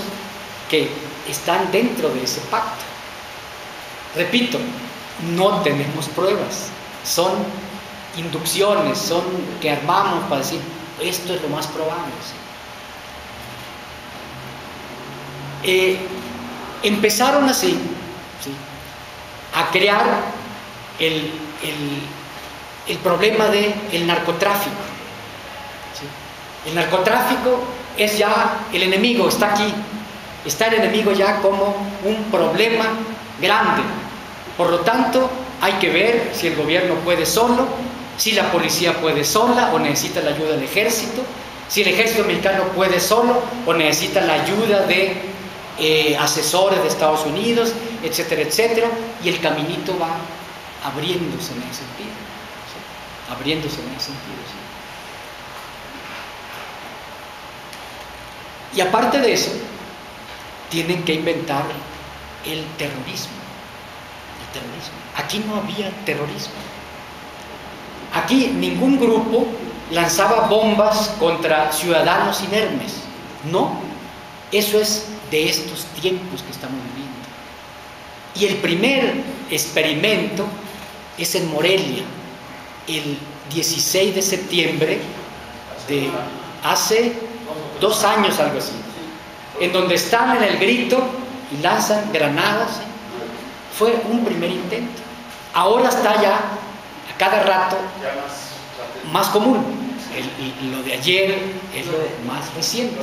que están dentro de ese pacto. Repito, no tenemos pruebas, son inducciones, son que armamos para decir, esto es lo más probable, ¿sí? Empezaron así, ¿sí? A crear el problema del narcotráfico, ¿sí? El narcotráfico es ya el enemigo, está aquí, está el enemigo ya como un problema grande. Por lo tanto, hay que ver si el gobierno puede solo, si la policía puede sola o necesita la ayuda del ejército, si el ejército mexicano puede solo o necesita la ayuda de asesores de Estados Unidos, etcétera, etcétera, y el caminito va abriéndose en ese sentido, ¿sí? Abriéndose en ese sentido, ¿sí? Y aparte de eso, tienen que inventar el terrorismo. El terrorismo. Aquí no había terrorismo. Aquí ningún grupo lanzaba bombas contra ciudadanos inermes. No, eso es de estos tiempos que estamos viviendo. Y el primer experimento es en Morelia, el 16 de septiembre de hace 2 años, algo así, en donde están en el grito y lanzan granadas. Fue un primer intento. Ahora está ya a cada rato más común. Lo de ayer es lo más reciente.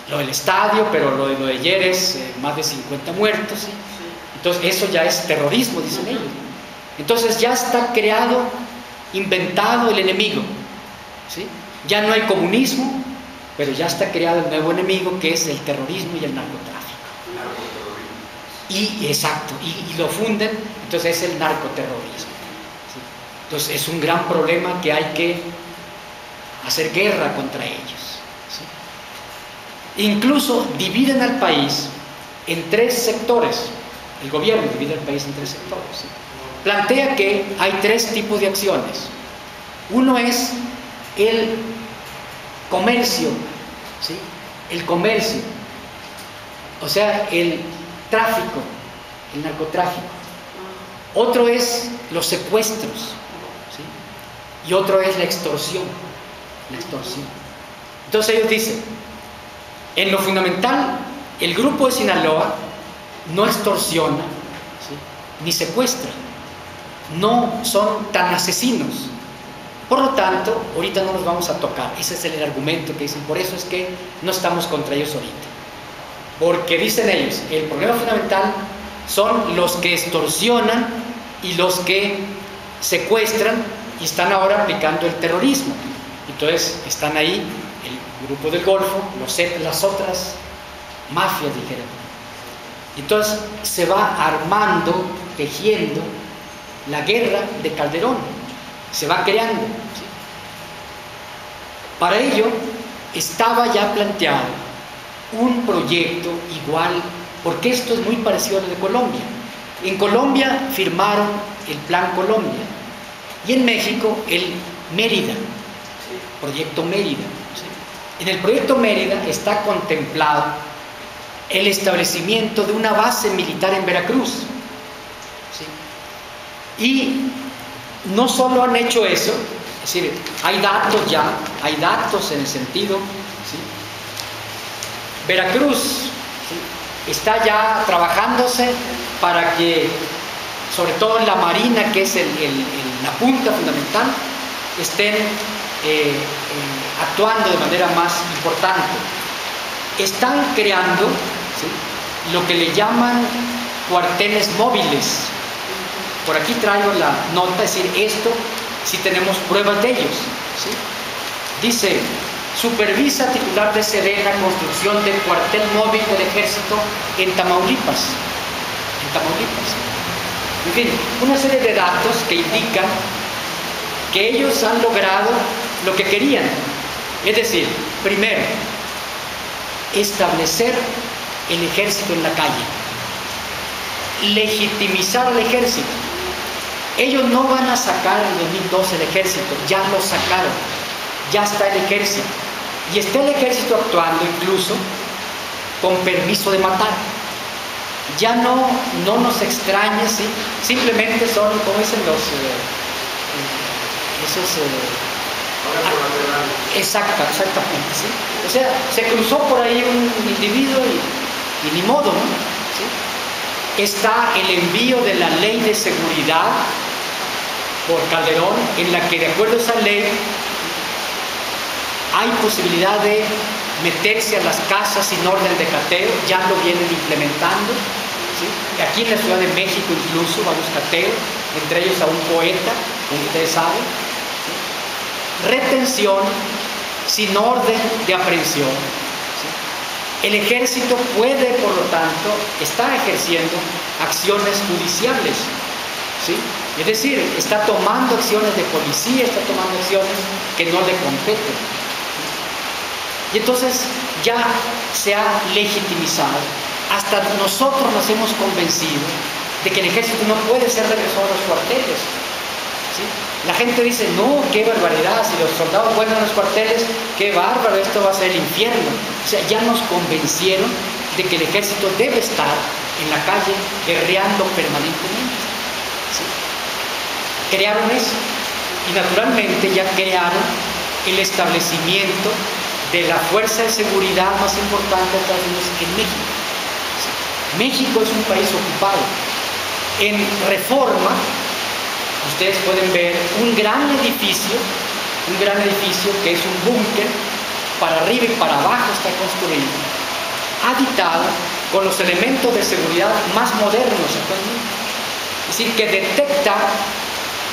Lo del estadio, pero lo de ayer es más de 50 muertos, ¿sí? Entonces eso ya es terrorismo, dicen ellos. Entonces ya está creado, inventado el enemigo, ¿sí? Ya no hay comunismo, pero ya está creado el nuevo enemigo, que es el terrorismo y el narcotráfico. Y exacto, y lo funden, entonces es el narcoterrorismo, ¿sí? Entonces es un gran problema que hay que hacer guerra contra ellos, ¿sí? Incluso dividen al país en 3 sectores. El gobierno divide el país en 3 sectores, ¿sí? Plantea que hay 3 tipos de acciones. Uno es el comercio, ¿sí? El comercio, o sea, el tráfico, el narcotráfico. Otro es los secuestros, ¿sí? Y otro es la extorsión. Entonces ellos dicen, en lo fundamental, el grupo de Sinaloa no extorsiona, ¿sí? Ni secuestra, no son tan asesinos. Por lo tanto, ahorita no los vamos a tocar. Ese es el argumento que dicen. Por eso es que no estamos contra ellos ahorita. Porque dicen ellos, el problema fundamental son los que extorsionan y los que secuestran y están ahora aplicando el terrorismo. Entonces están ahí el grupo del Golfo, las otras mafias, dijeron. Entonces se va armando, tejiendo la guerra de Calderón, se va creando, ¿sí? Para ello estaba ya planteado un proyecto igual, porque esto es muy parecido a lo de Colombia. En Colombia firmaron el Plan Colombia y en México el Mérida, proyecto Mérida, ¿sí? En el proyecto Mérida está contemplado el establecimiento de una base militar en Veracruz. ¿Sí? Y no solo han hecho eso, es decir, hay datos ya, hay datos en el sentido, ¿sí? Veracruz, ¿sí?, está ya trabajándose para que, sobre todo en la Marina, que es la punta fundamental, estén actuando de manera más importante. Están creando, ¿sí?, lo que le llaman cuarteles móviles. Por aquí traigo la nota, es decir, esto sí tenemos pruebas de ellos, ¿sí? Dice: supervisa titular de Sedena construcción de cuartel móvil del ejército en Tamaulipas. En Tamaulipas. En fin, una serie de datos que indican que ellos han logrado lo que querían. Es decir, primero, establecer el ejército en la calle, legitimizar al ejército. Ellos no van a sacar en 2012 el ejército, ya lo sacaron, ya está el ejército. Y está el ejército actuando incluso con permiso de matar. Ya no nos extraña, ¿sí? Simplemente son, como dicen exactamente, ¿sí? O sea, se cruzó por ahí un individuo y ni modo, ¿no? ¿Sí? Está el envío de la ley de seguridad por Calderón, en la que de acuerdo a esa ley hay posibilidad de meterse a las casas sin orden de cateo, ya lo vienen implementando, ¿sí? Aquí en la Ciudad de México incluso varios cateos, entre ellos a un poeta, como ustedes saben, ¿sí? Retención sin orden de aprehensión, ¿sí? El ejército puede, por lo tanto, está ejerciendo acciones judiciales, ¿sí? Es decir, está tomando acciones de policía, está tomando acciones que no le competen. Y entonces ya se ha legitimizado. Hasta nosotros nos hemos convencido de que el ejército no puede ser regresado a los cuarteles, ¿sí? La gente dice: no, qué barbaridad, si los soldados vuelven a los cuarteles, qué bárbaro, esto va a ser el infierno. O sea, ya nos convencieron de que el ejército debe estar en la calle guerreando permanentemente, ¿sí? Crearon eso y naturalmente ya crearon el establecimiento de la fuerza de seguridad más importante de Estados Unidos en México. México es un país ocupado. En Reforma, ustedes pueden ver un gran edificio que es un búnker, para arriba y para abajo está construido, habitado con los elementos de seguridad más modernos actualmente. Es decir, que detecta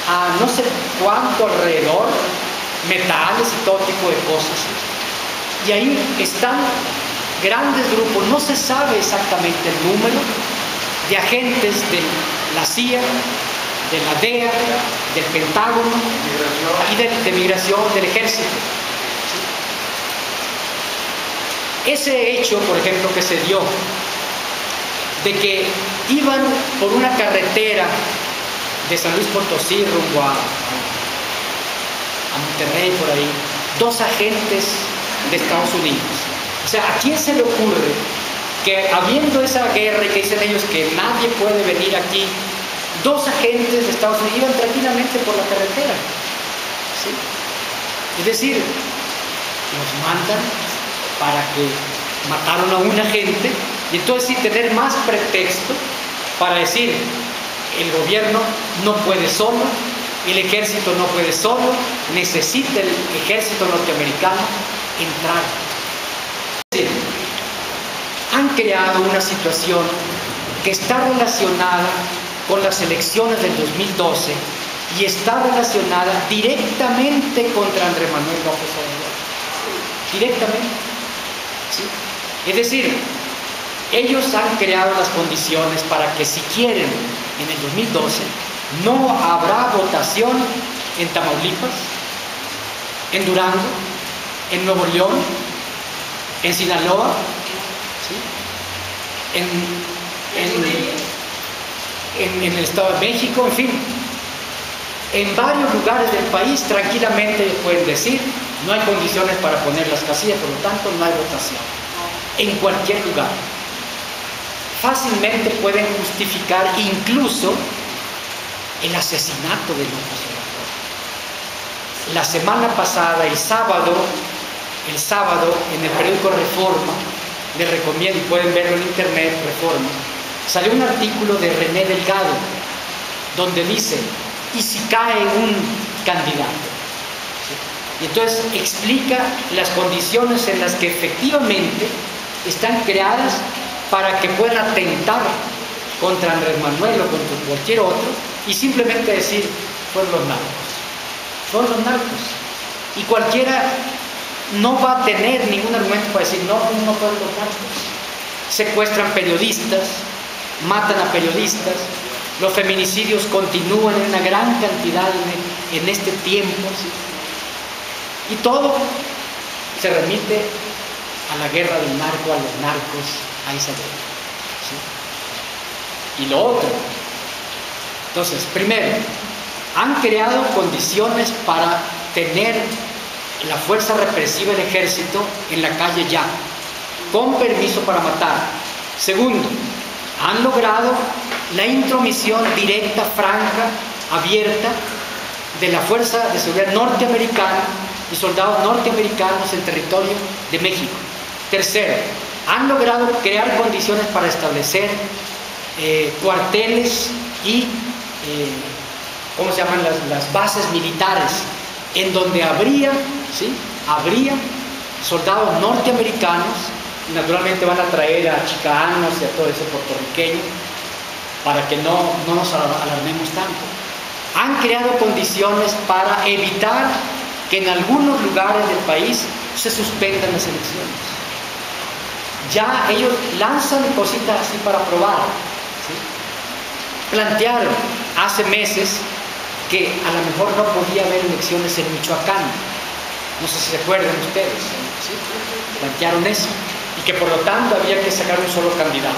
a no sé cuánto alrededor, metales y todo tipo de cosas. Y ahí están grandes grupos, no se sabe exactamente el número de agentes de la CIA, de la DEA, del Pentágono y de migración del ejército. Ese hecho, por ejemplo, que se dio, de que iban por una carretera de San Luis Potosí rumbo a Monterrey, por ahí, dos agentes de Estados Unidos. O sea, ¿a quién se le ocurre que, habiendo esa guerra y que dicen ellos que nadie puede venir aquí, dos agentes de Estados Unidos iban tranquilamente por la carretera? ¿Sí? Es decir, los mandan para que mataron a un agente, y entonces sí tener más pretexto para decir: el gobierno no puede solo, el ejército no puede solo, necesita el ejército norteamericano entrar. Es decir, han creado una situación que está relacionada con las elecciones del 2012 y está relacionada directamente contra Andrés Manuel López Obrador. Directamente. ¿Sí? Es decir, ellos han creado las condiciones para que, si quieren, en el 2012 no habrá votación en Tamaulipas, en Durango, en Nuevo León, en Sinaloa, ¿sí?, en el Estado de México, en fin, en varios lugares del país tranquilamente pueden decir: no hay condiciones para poner las casillas, por lo tanto no hay votación, en cualquier lugar. fácilmente pueden justificar incluso el asesinato de López Obrador. La semana pasada, el sábado, en el periódico Reforma, les recomiendo, y pueden verlo en internet, Reforma, salió un artículo de René Delgado, donde dice, ¿y si cae un candidato? ¿Sí? Y entonces explica las condiciones en las que efectivamente están creadas para que puedan atentar contra Andrés Manuel o contra cualquier otro, y simplemente decir, fueron los narcos. Y cualquiera no va a tener ningún argumento para decir, no fueron los narcos. Secuestran periodistas, matan a periodistas, los feminicidios continúan en una gran cantidad en este tiempo, ¿sí? Y todo se remite a la guerra del narco, a los narcos, a esa guerra, ¿sí? Y lo otro, entonces, primero, han creado condiciones para tener la fuerza represiva del ejército en la calle ya, con permiso para matar. Segundo, han logrado la intromisión directa, franca, abierta de la Fuerza de Seguridad norteamericana y soldados norteamericanos en territorio de México. Tercero, han logrado crear condiciones para establecer cuarteles y ¿cómo se llaman? Las bases militares, en donde habría soldados norteamericanos, y naturalmente van a traer a chicanos y a todo ese puertorriqueño, para que no nos alarmemos tanto. Han creado condiciones para evitar que en algunos lugares del país se suspendan las elecciones. Ya ellos lanzan cositas así para probar, ¿sí? Plantearon hace meses que a lo mejor no podía haber elecciones en Michoacán. No sé si se acuerdan ustedes, ¿sí? Plantearon eso, y que por lo tanto había que sacar un solo candidato,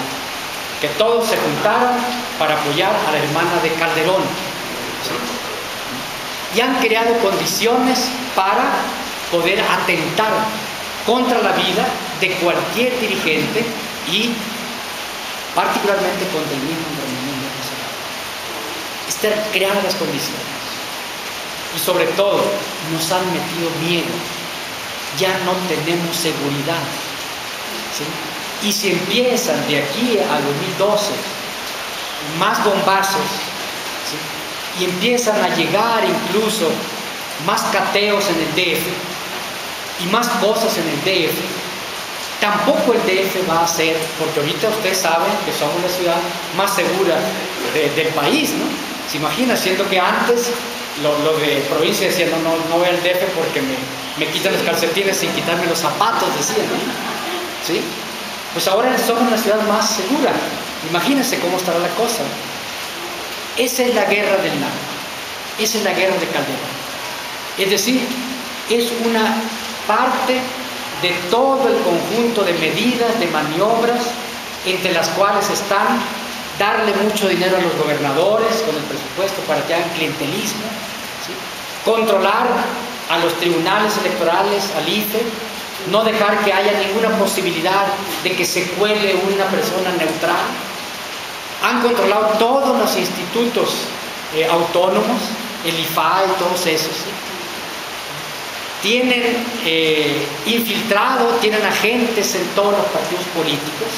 que todos se juntaran para apoyar a la hermana de Calderón, ¿sí? Y han creado condiciones para poder atentar contra la vida de cualquier dirigente y particularmente contra el mismo Andrés Manuel López Obrador. Están creadas las condiciones, y sobre todo nos han metido miedo. Ya no tenemos seguridad, ¿sí? Y si empiezan de aquí al 2012 más bombazos, ¿sí? Y empiezan a llegar incluso más cateos en el DF y más cosas en el DF, tampoco el DF va a ser, porque ahorita ustedes saben que somos la ciudad más segura del país, ¿no? ¿Se imagina? Siendo que antes lo de provincia decían, no voy al DF porque me quitan los calcetines sin quitarme los zapatos, decían, ¿no? ¿Sí? Pues ahora somos la ciudad más segura. Imagínense cómo estará la cosa. Esa es la guerra del narco, esa es la guerra de Calderón. Es decir, es una parte de todo el conjunto de medidas, de maniobras, entre las cuales están darle mucho dinero a los gobernadores con el presupuesto para que hagan clientelismo, ¿sí? Controlar a los tribunales electorales, al IFE, no dejar que haya ninguna posibilidad de que se cuele una persona neutral. Han controlado todos los institutos autónomos, el IFAI y todos esos, ¿sí? Tienen infiltrado, tienen agentes en todos los partidos políticos,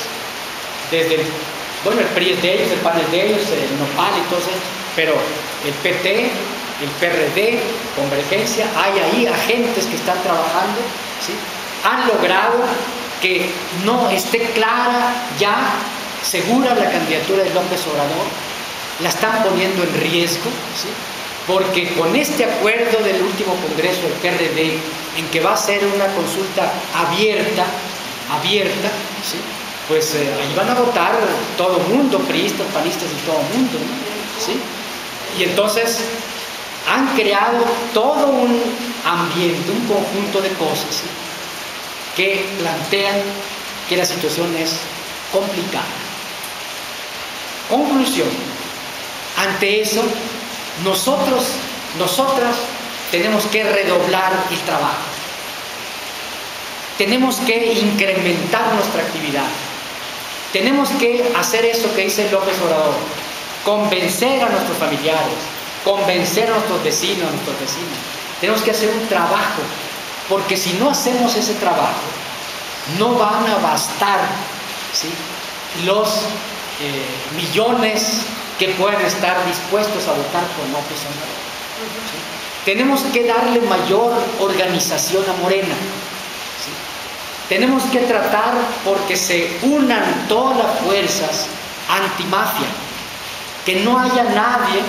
desde el PRI es de ellos, el PAN es de ellos, el NOPAL y todo eso, pero el PT, el PRD, Convergencia, hay ahí agentes que están trabajando, ¿sí? Han logrado que no esté clara ya, segura la candidatura de López Obrador, la están poniendo en riesgo, ¿sí? Porque con este acuerdo del último congreso del PRD, en que va a ser una consulta abierta, ¿sí? Pues ahí van a votar todo el mundo, priistas, panistas y todo el mundo, ¿no? ¿Sí? Y entonces han creado todo un ambiente, un conjunto de cosas, ¿sí? Que plantean que la situación es complicada. Conclusión, ante eso, nosotras tenemos que redoblar el trabajo, tenemos que incrementar nuestra actividad, Tenemos que hacer eso que dice López Obrador, convencer a nuestros familiares, convencer a nuestros vecinos, a nuestros vecinos. Tenemos que hacer un trabajo, porque si no hacemos ese trabajo, no van a bastar, ¿sí?, los millones que pueden estar dispuestos a votar por López Obrador. ¿Sí? Tenemos que darle mayor organización a Morena. ¿Sí? Tenemos que tratar porque se unan todas las fuerzas antimafia, que no haya nadie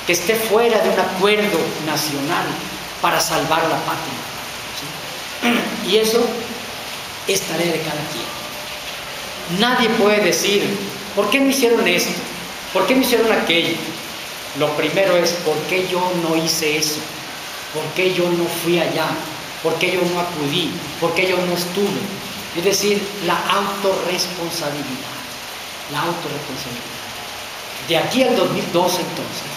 que esté fuera de un acuerdo nacional para salvar la patria. ¿Sí? Y eso es tarea de cada quien. Nadie puede decir, ¿por qué me hicieron esto? ¿Por qué me hicieron aquello? Lo primero es, ¿por qué yo no hice eso? ¿Por qué yo no fui allá? ¿Por qué yo no acudí? ¿Por qué yo no estuve? Es decir, la autorresponsabilidad. La autorresponsabilidad. De aquí al 2012, entonces,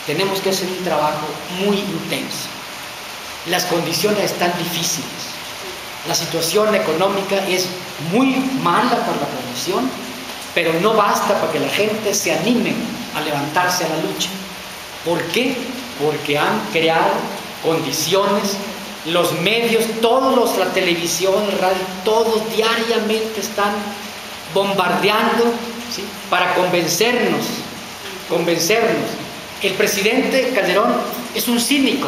tenemos que hacer un trabajo muy intenso. Las condiciones están difíciles. La situación económica es muy mala para la población, pero no basta para que la gente se anime a levantarse a la lucha. ¿Por qué? Porque han creado condiciones, los medios, la televisión, el radio, todos diariamente están bombardeando, ¿sí?, para convencernos. El presidente Calderón es un cínico.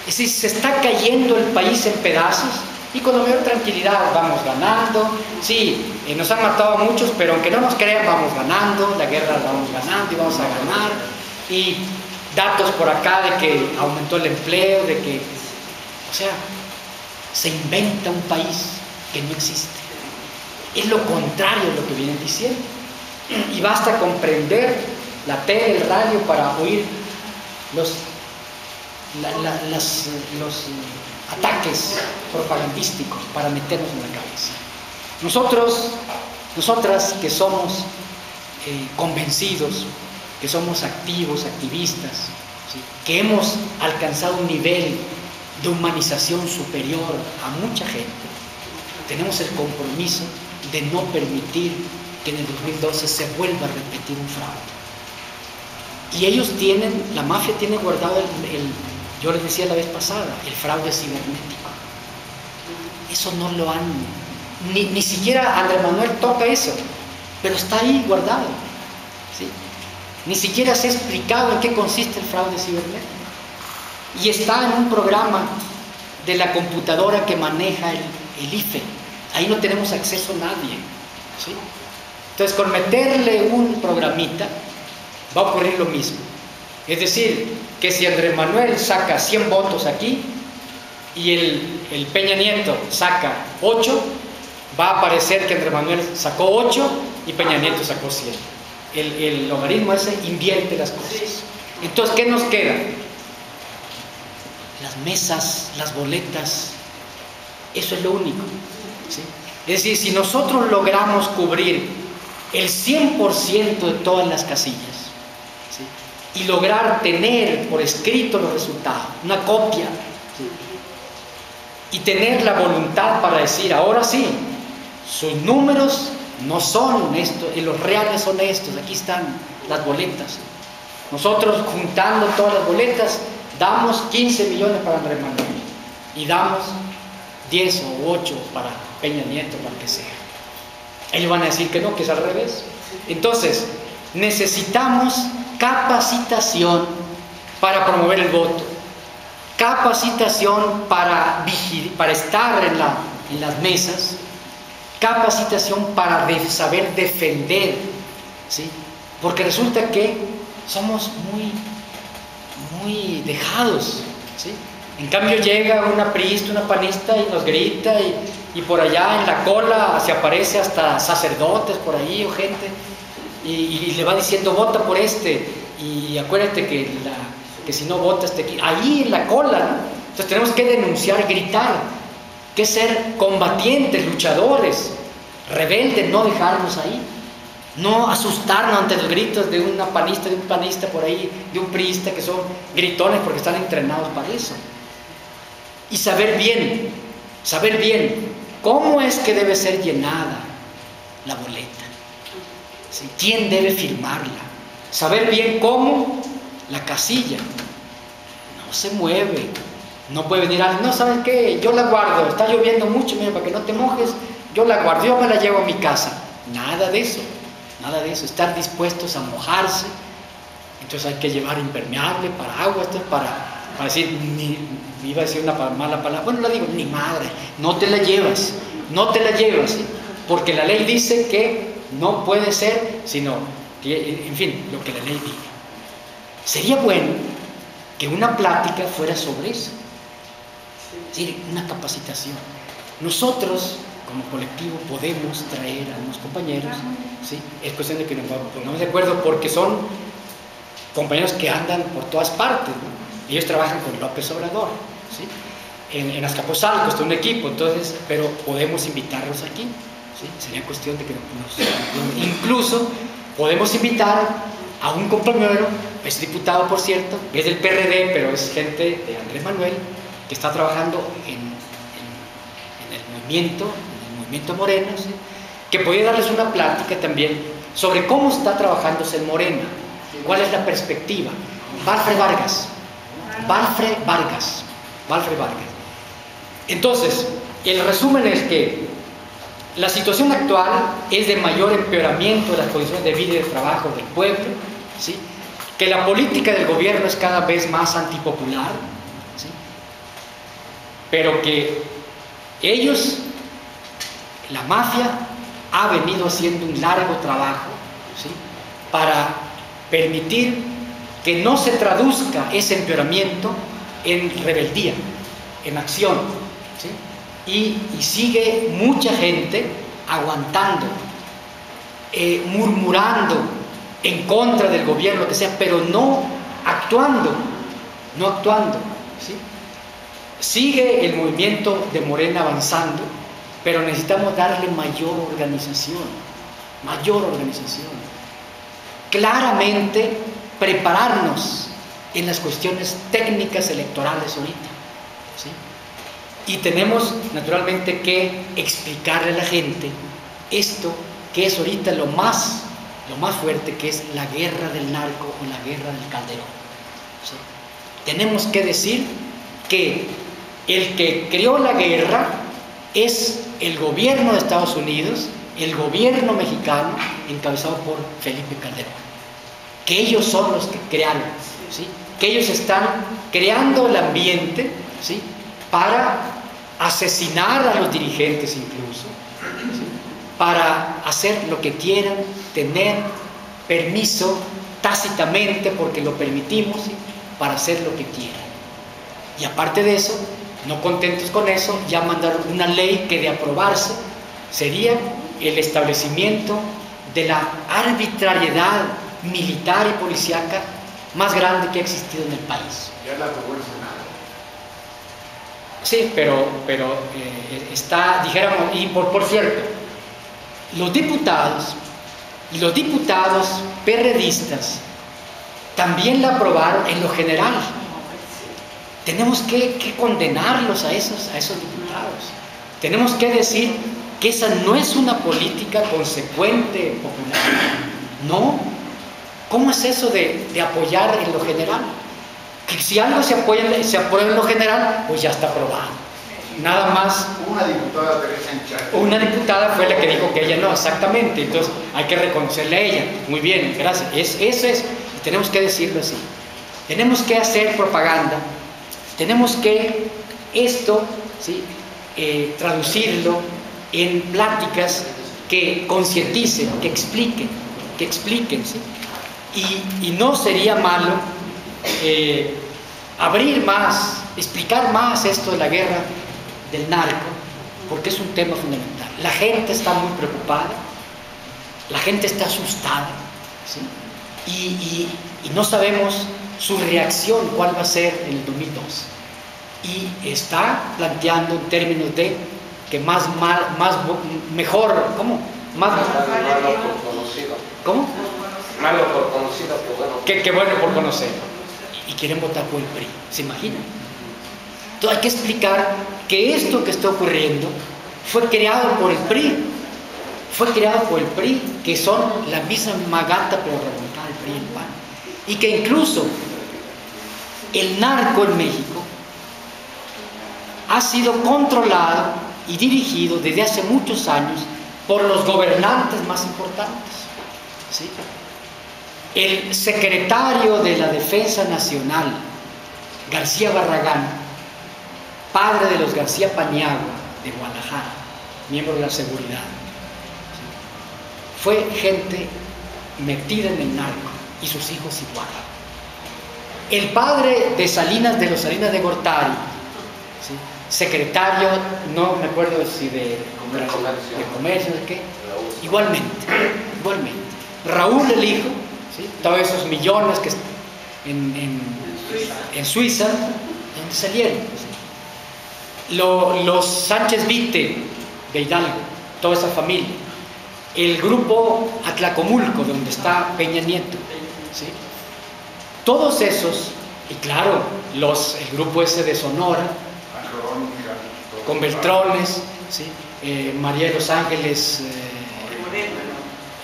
Es decir, se está cayendo el país en pedazos y con la mayor tranquilidad vamos ganando. Sí, nos han matado a muchos, pero aunque no nos crean, vamos ganando, la guerra la vamos ganando y vamos a ganar. Y datos por acá de que aumentó el empleo, de que, o sea, se inventa un país que no existe. Es lo contrario de lo que vienen diciendo. Y basta comprender la tele, el radio para oír los ataques propagandísticos para meternos en la cabeza. Nosotras que somos convencidos, que somos activos, activistas, ¿sí?, que hemos alcanzado un nivel de humanización superior a mucha gente, tenemos el compromiso de no permitir que en el 2012 se vuelva a repetir un fraude. Y ellos la mafia tiene guardado yo les decía la vez pasada, el fraude cibernético. Eso no lo han, ni siquiera Andrés Manuel toca eso, pero está ahí guardado, ¿sí? Ni siquiera se ha explicado en qué consiste el fraude cibernético. Y está en un programa de la computadora que maneja el IFE. Ahí no tenemos acceso a nadie, ¿sí? Entonces, con meterle un programita, va a ocurrir lo mismo. Es decir, que si Andrés Manuel saca 100 votos aquí y el Peña Nieto saca 8, va a aparecer que Andrés Manuel sacó 8 y Peña Nieto sacó 100. El logaritmo ese invierte las cosas. Entonces, ¿qué nos queda? Las mesas, las boletas. Eso es lo único, ¿sí? Es decir, si nosotros logramos cubrir el 100% de todas las casillas, ¿sí?, y lograr tener por escrito los resultados, una copia, ¿sí?, y tener la voluntad para decir, ahora sí, sus números no son estos, y los reales son estos, aquí están las boletas. Nosotros, juntando todas las boletas, damos 15 millones para Andrés Manuel y damos 10 o 8 para Peña Nieto, para que sea. Ellos van a decir que no, que es al revés. Entonces, necesitamos capacitación para promover el voto, capacitación para estar en las mesas, capacitación para saber defender, ¿sí? Porque resulta que somos muy dejados, ¿sí? En cambio llega una priista, una panista y nos grita y por allá en la cola se aparece hasta sacerdotes por ahí o gente y le va diciendo vota por y acuérdate que si no votas ahí en la cola, ¿no? Entonces tenemos que denunciar, gritar, que ser combatientes, luchadores, rebeldes, no dejarnos ahí, no asustarnos ante los gritos de una panista, de un panista por ahí, de un priista, que son gritones porque están entrenados para eso. Y saber bien cómo es que debe ser llenada la boleta. ¿Sí? ¿Quién debe firmarla? Saber bien cómo la casilla no se mueve. No puede venir alguien, no, ¿sabes qué? Yo la guardo, está lloviendo mucho, mira, para que no te mojes, yo la guardo, yo me la llevo a mi casa. Nada de eso, estar dispuestos a mojarse. Entonces hay que llevar impermeable, paraguas, para decir, iba a decir una mala palabra, bueno, la digo, ni madre, no te la llevas, ¿sí? Porque la ley dice que no puede ser, sino, que, en fin, lo que la ley diga. Sería bueno que una plática fuera sobre eso, ¿sí? Una capacitación. Nosotros, como colectivo, podemos traer a unos compañeros, ¿sí? Es cuestión de que nos pongamos de acuerdo, porque son compañeros que andan por todas partes, ¿no? Ellos trabajan con López Obrador, ¿sí? En Azcapotzalco está un equipo, entonces, pero podemos invitarlos aquí, ¿sí? Sería cuestión de que incluso podemos invitar a un compañero, es diputado por cierto, es del PRD, pero es gente de Andrés Manuel, que está trabajando en el movimiento Morena, ¿sí? Que podría darles una plática también sobre cómo está trabajándose el Morena, cuál es la perspectiva. Valfre Vargas. Entonces, el resumen es que la situación actual es de mayor empeoramiento de las condiciones de vida y de trabajo del pueblo, ¿sí? Que la política del gobierno es cada vez más antipopular, ¿sí? Pero que ellos, la mafia, ha venido haciendo un largo trabajo, ¿sí? Para permitir que no se traduzca ese empeoramiento en rebeldía, en acción, ¿sí? Y sigue mucha gente aguantando, murmurando en contra del gobierno, lo que sea, pero no actuando, ¿sí? Sigue el movimiento de Morena avanzando, pero necesitamos darle mayor organización, claramente prepararnos en las cuestiones técnicas electorales ahorita, ¿sí? Y tenemos naturalmente que explicarle a la gente esto que es ahorita lo más fuerte, que es la guerra del narco o la guerra del Calderón, ¿sí? Tenemos que decir que el que creó la guerra es el gobierno de Estados Unidos, el gobierno mexicano encabezado por Felipe Calderón, que ellos son los que crearon, ¿sí? Que ellos están creando el ambiente, ¿sí? Para asesinar a los dirigentes incluso, ¿sí? Para hacer lo que quieran, tener permiso tácitamente porque lo permitimos, ¿sí? Para hacer lo que quieran. Y aparte de eso, no contentos con eso, ya mandaron una ley que de aprobarse sería el establecimiento de la arbitrariedad militar y policíaca más grande que ha existido en el país. Ya la aprobó el Senado. Sí, pero está, dijéramos, y por cierto, los diputados perredistas también la aprobaron en lo general. Tenemos que condenarlos a esos diputados. Tenemos que decir que esa no es una política consecuente, popular. No. ¿Cómo es eso de apoyar en lo general? Que si algo se aprueba en lo general, pues ya está aprobado. Nada más. Una diputada, Teresa Encharte. Una diputada fue la que dijo que ella no, exactamente. Entonces hay que reconocerle a ella. Muy bien, gracias. Eso es. Y tenemos que decirlo así. Tenemos que hacer propaganda. Tenemos que esto, ¿sí? Traducirlo en pláticas que concienticen, que expliquen, ¿sí? Y no sería malo abrir más, explicar más esto de la guerra del narco, porque es un tema fundamental. La gente está muy preocupada, la gente está asustada, ¿sí? Y no sabemos su reacción, cuál va a ser en el 2012. Y está planteando en términos de que mejor, ¿cómo? Malo por conocido. ¿Cómo? Malo por conocido que bueno. Que bueno por conocer. Y quieren votar por el PRI, ¿se imaginan? Entonces hay que explicar que esto que está ocurriendo fue creado por el PRI. fue creado por el PRI, que son la misma magata pero revolcada, el PRI y el PAN, y que incluso el narco en México ha sido controlado y dirigido desde hace muchos años por los gobernantes más importantes, ¿sí? El secretario de la Defensa Nacional, García Barragán, padre de los García Paniagua de Guadalajara, miembro de la seguridad, ¿sí? Fue gente metida en el narco y sus hijos igual. El padre de Salinas, de los Salinas de Gortari, ¿sí? Secretario, no me acuerdo si de comercio, de qué, igualmente. Raúl, el hijo, ¿sí? Todos esos millones que en Suiza, ¿dónde salieron? ¿Sí? Los Sánchez Vite de Hidalgo, toda esa familia. El grupo Atlacomulco, donde está Peña Nieto, ¿sí? Todos esos, y claro, el grupo ese de Sonora, con Beltrones, ¿sí? María de los Ángeles,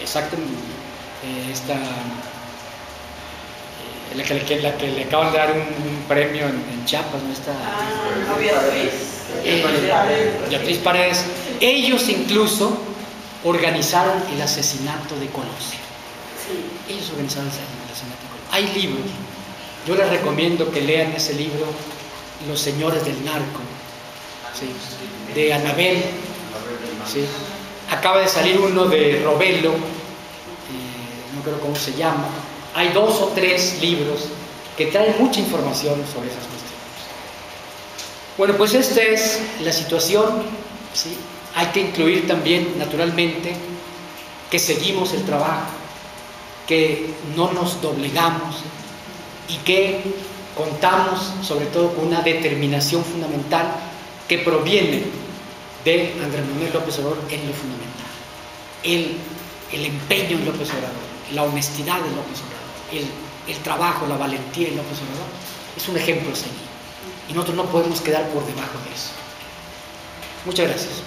exacto, la que le acaban de dar un premio en Chiapas, ¿no? Beatriz Paredes. Ellos incluso organizaron el asesinato de Colosio. Ellos organizaron el asesinato de Colosio. Hay libros, yo les recomiendo que lean ese libro, Los Señores del Narco, ¿sí? De Anabel, ¿sí? Acaba de salir uno de Robelo, no creo cómo se llama. Hay 2 o 3 libros que traen mucha información sobre esas cuestiones. Bueno, pues esta es la situación, ¿sí? Hay que incluir también, naturalmente, que seguimos el trabajo, que no nos doblegamos y que contamos sobre todo con una determinación fundamental que proviene de Andrés Manuel López Obrador en lo fundamental. El empeño en López Obrador, la honestidad de López Obrador, el trabajo, la valentía de López Obrador, es un ejemplo a seguir. Y nosotros no podemos quedar por debajo de eso. Muchas gracias.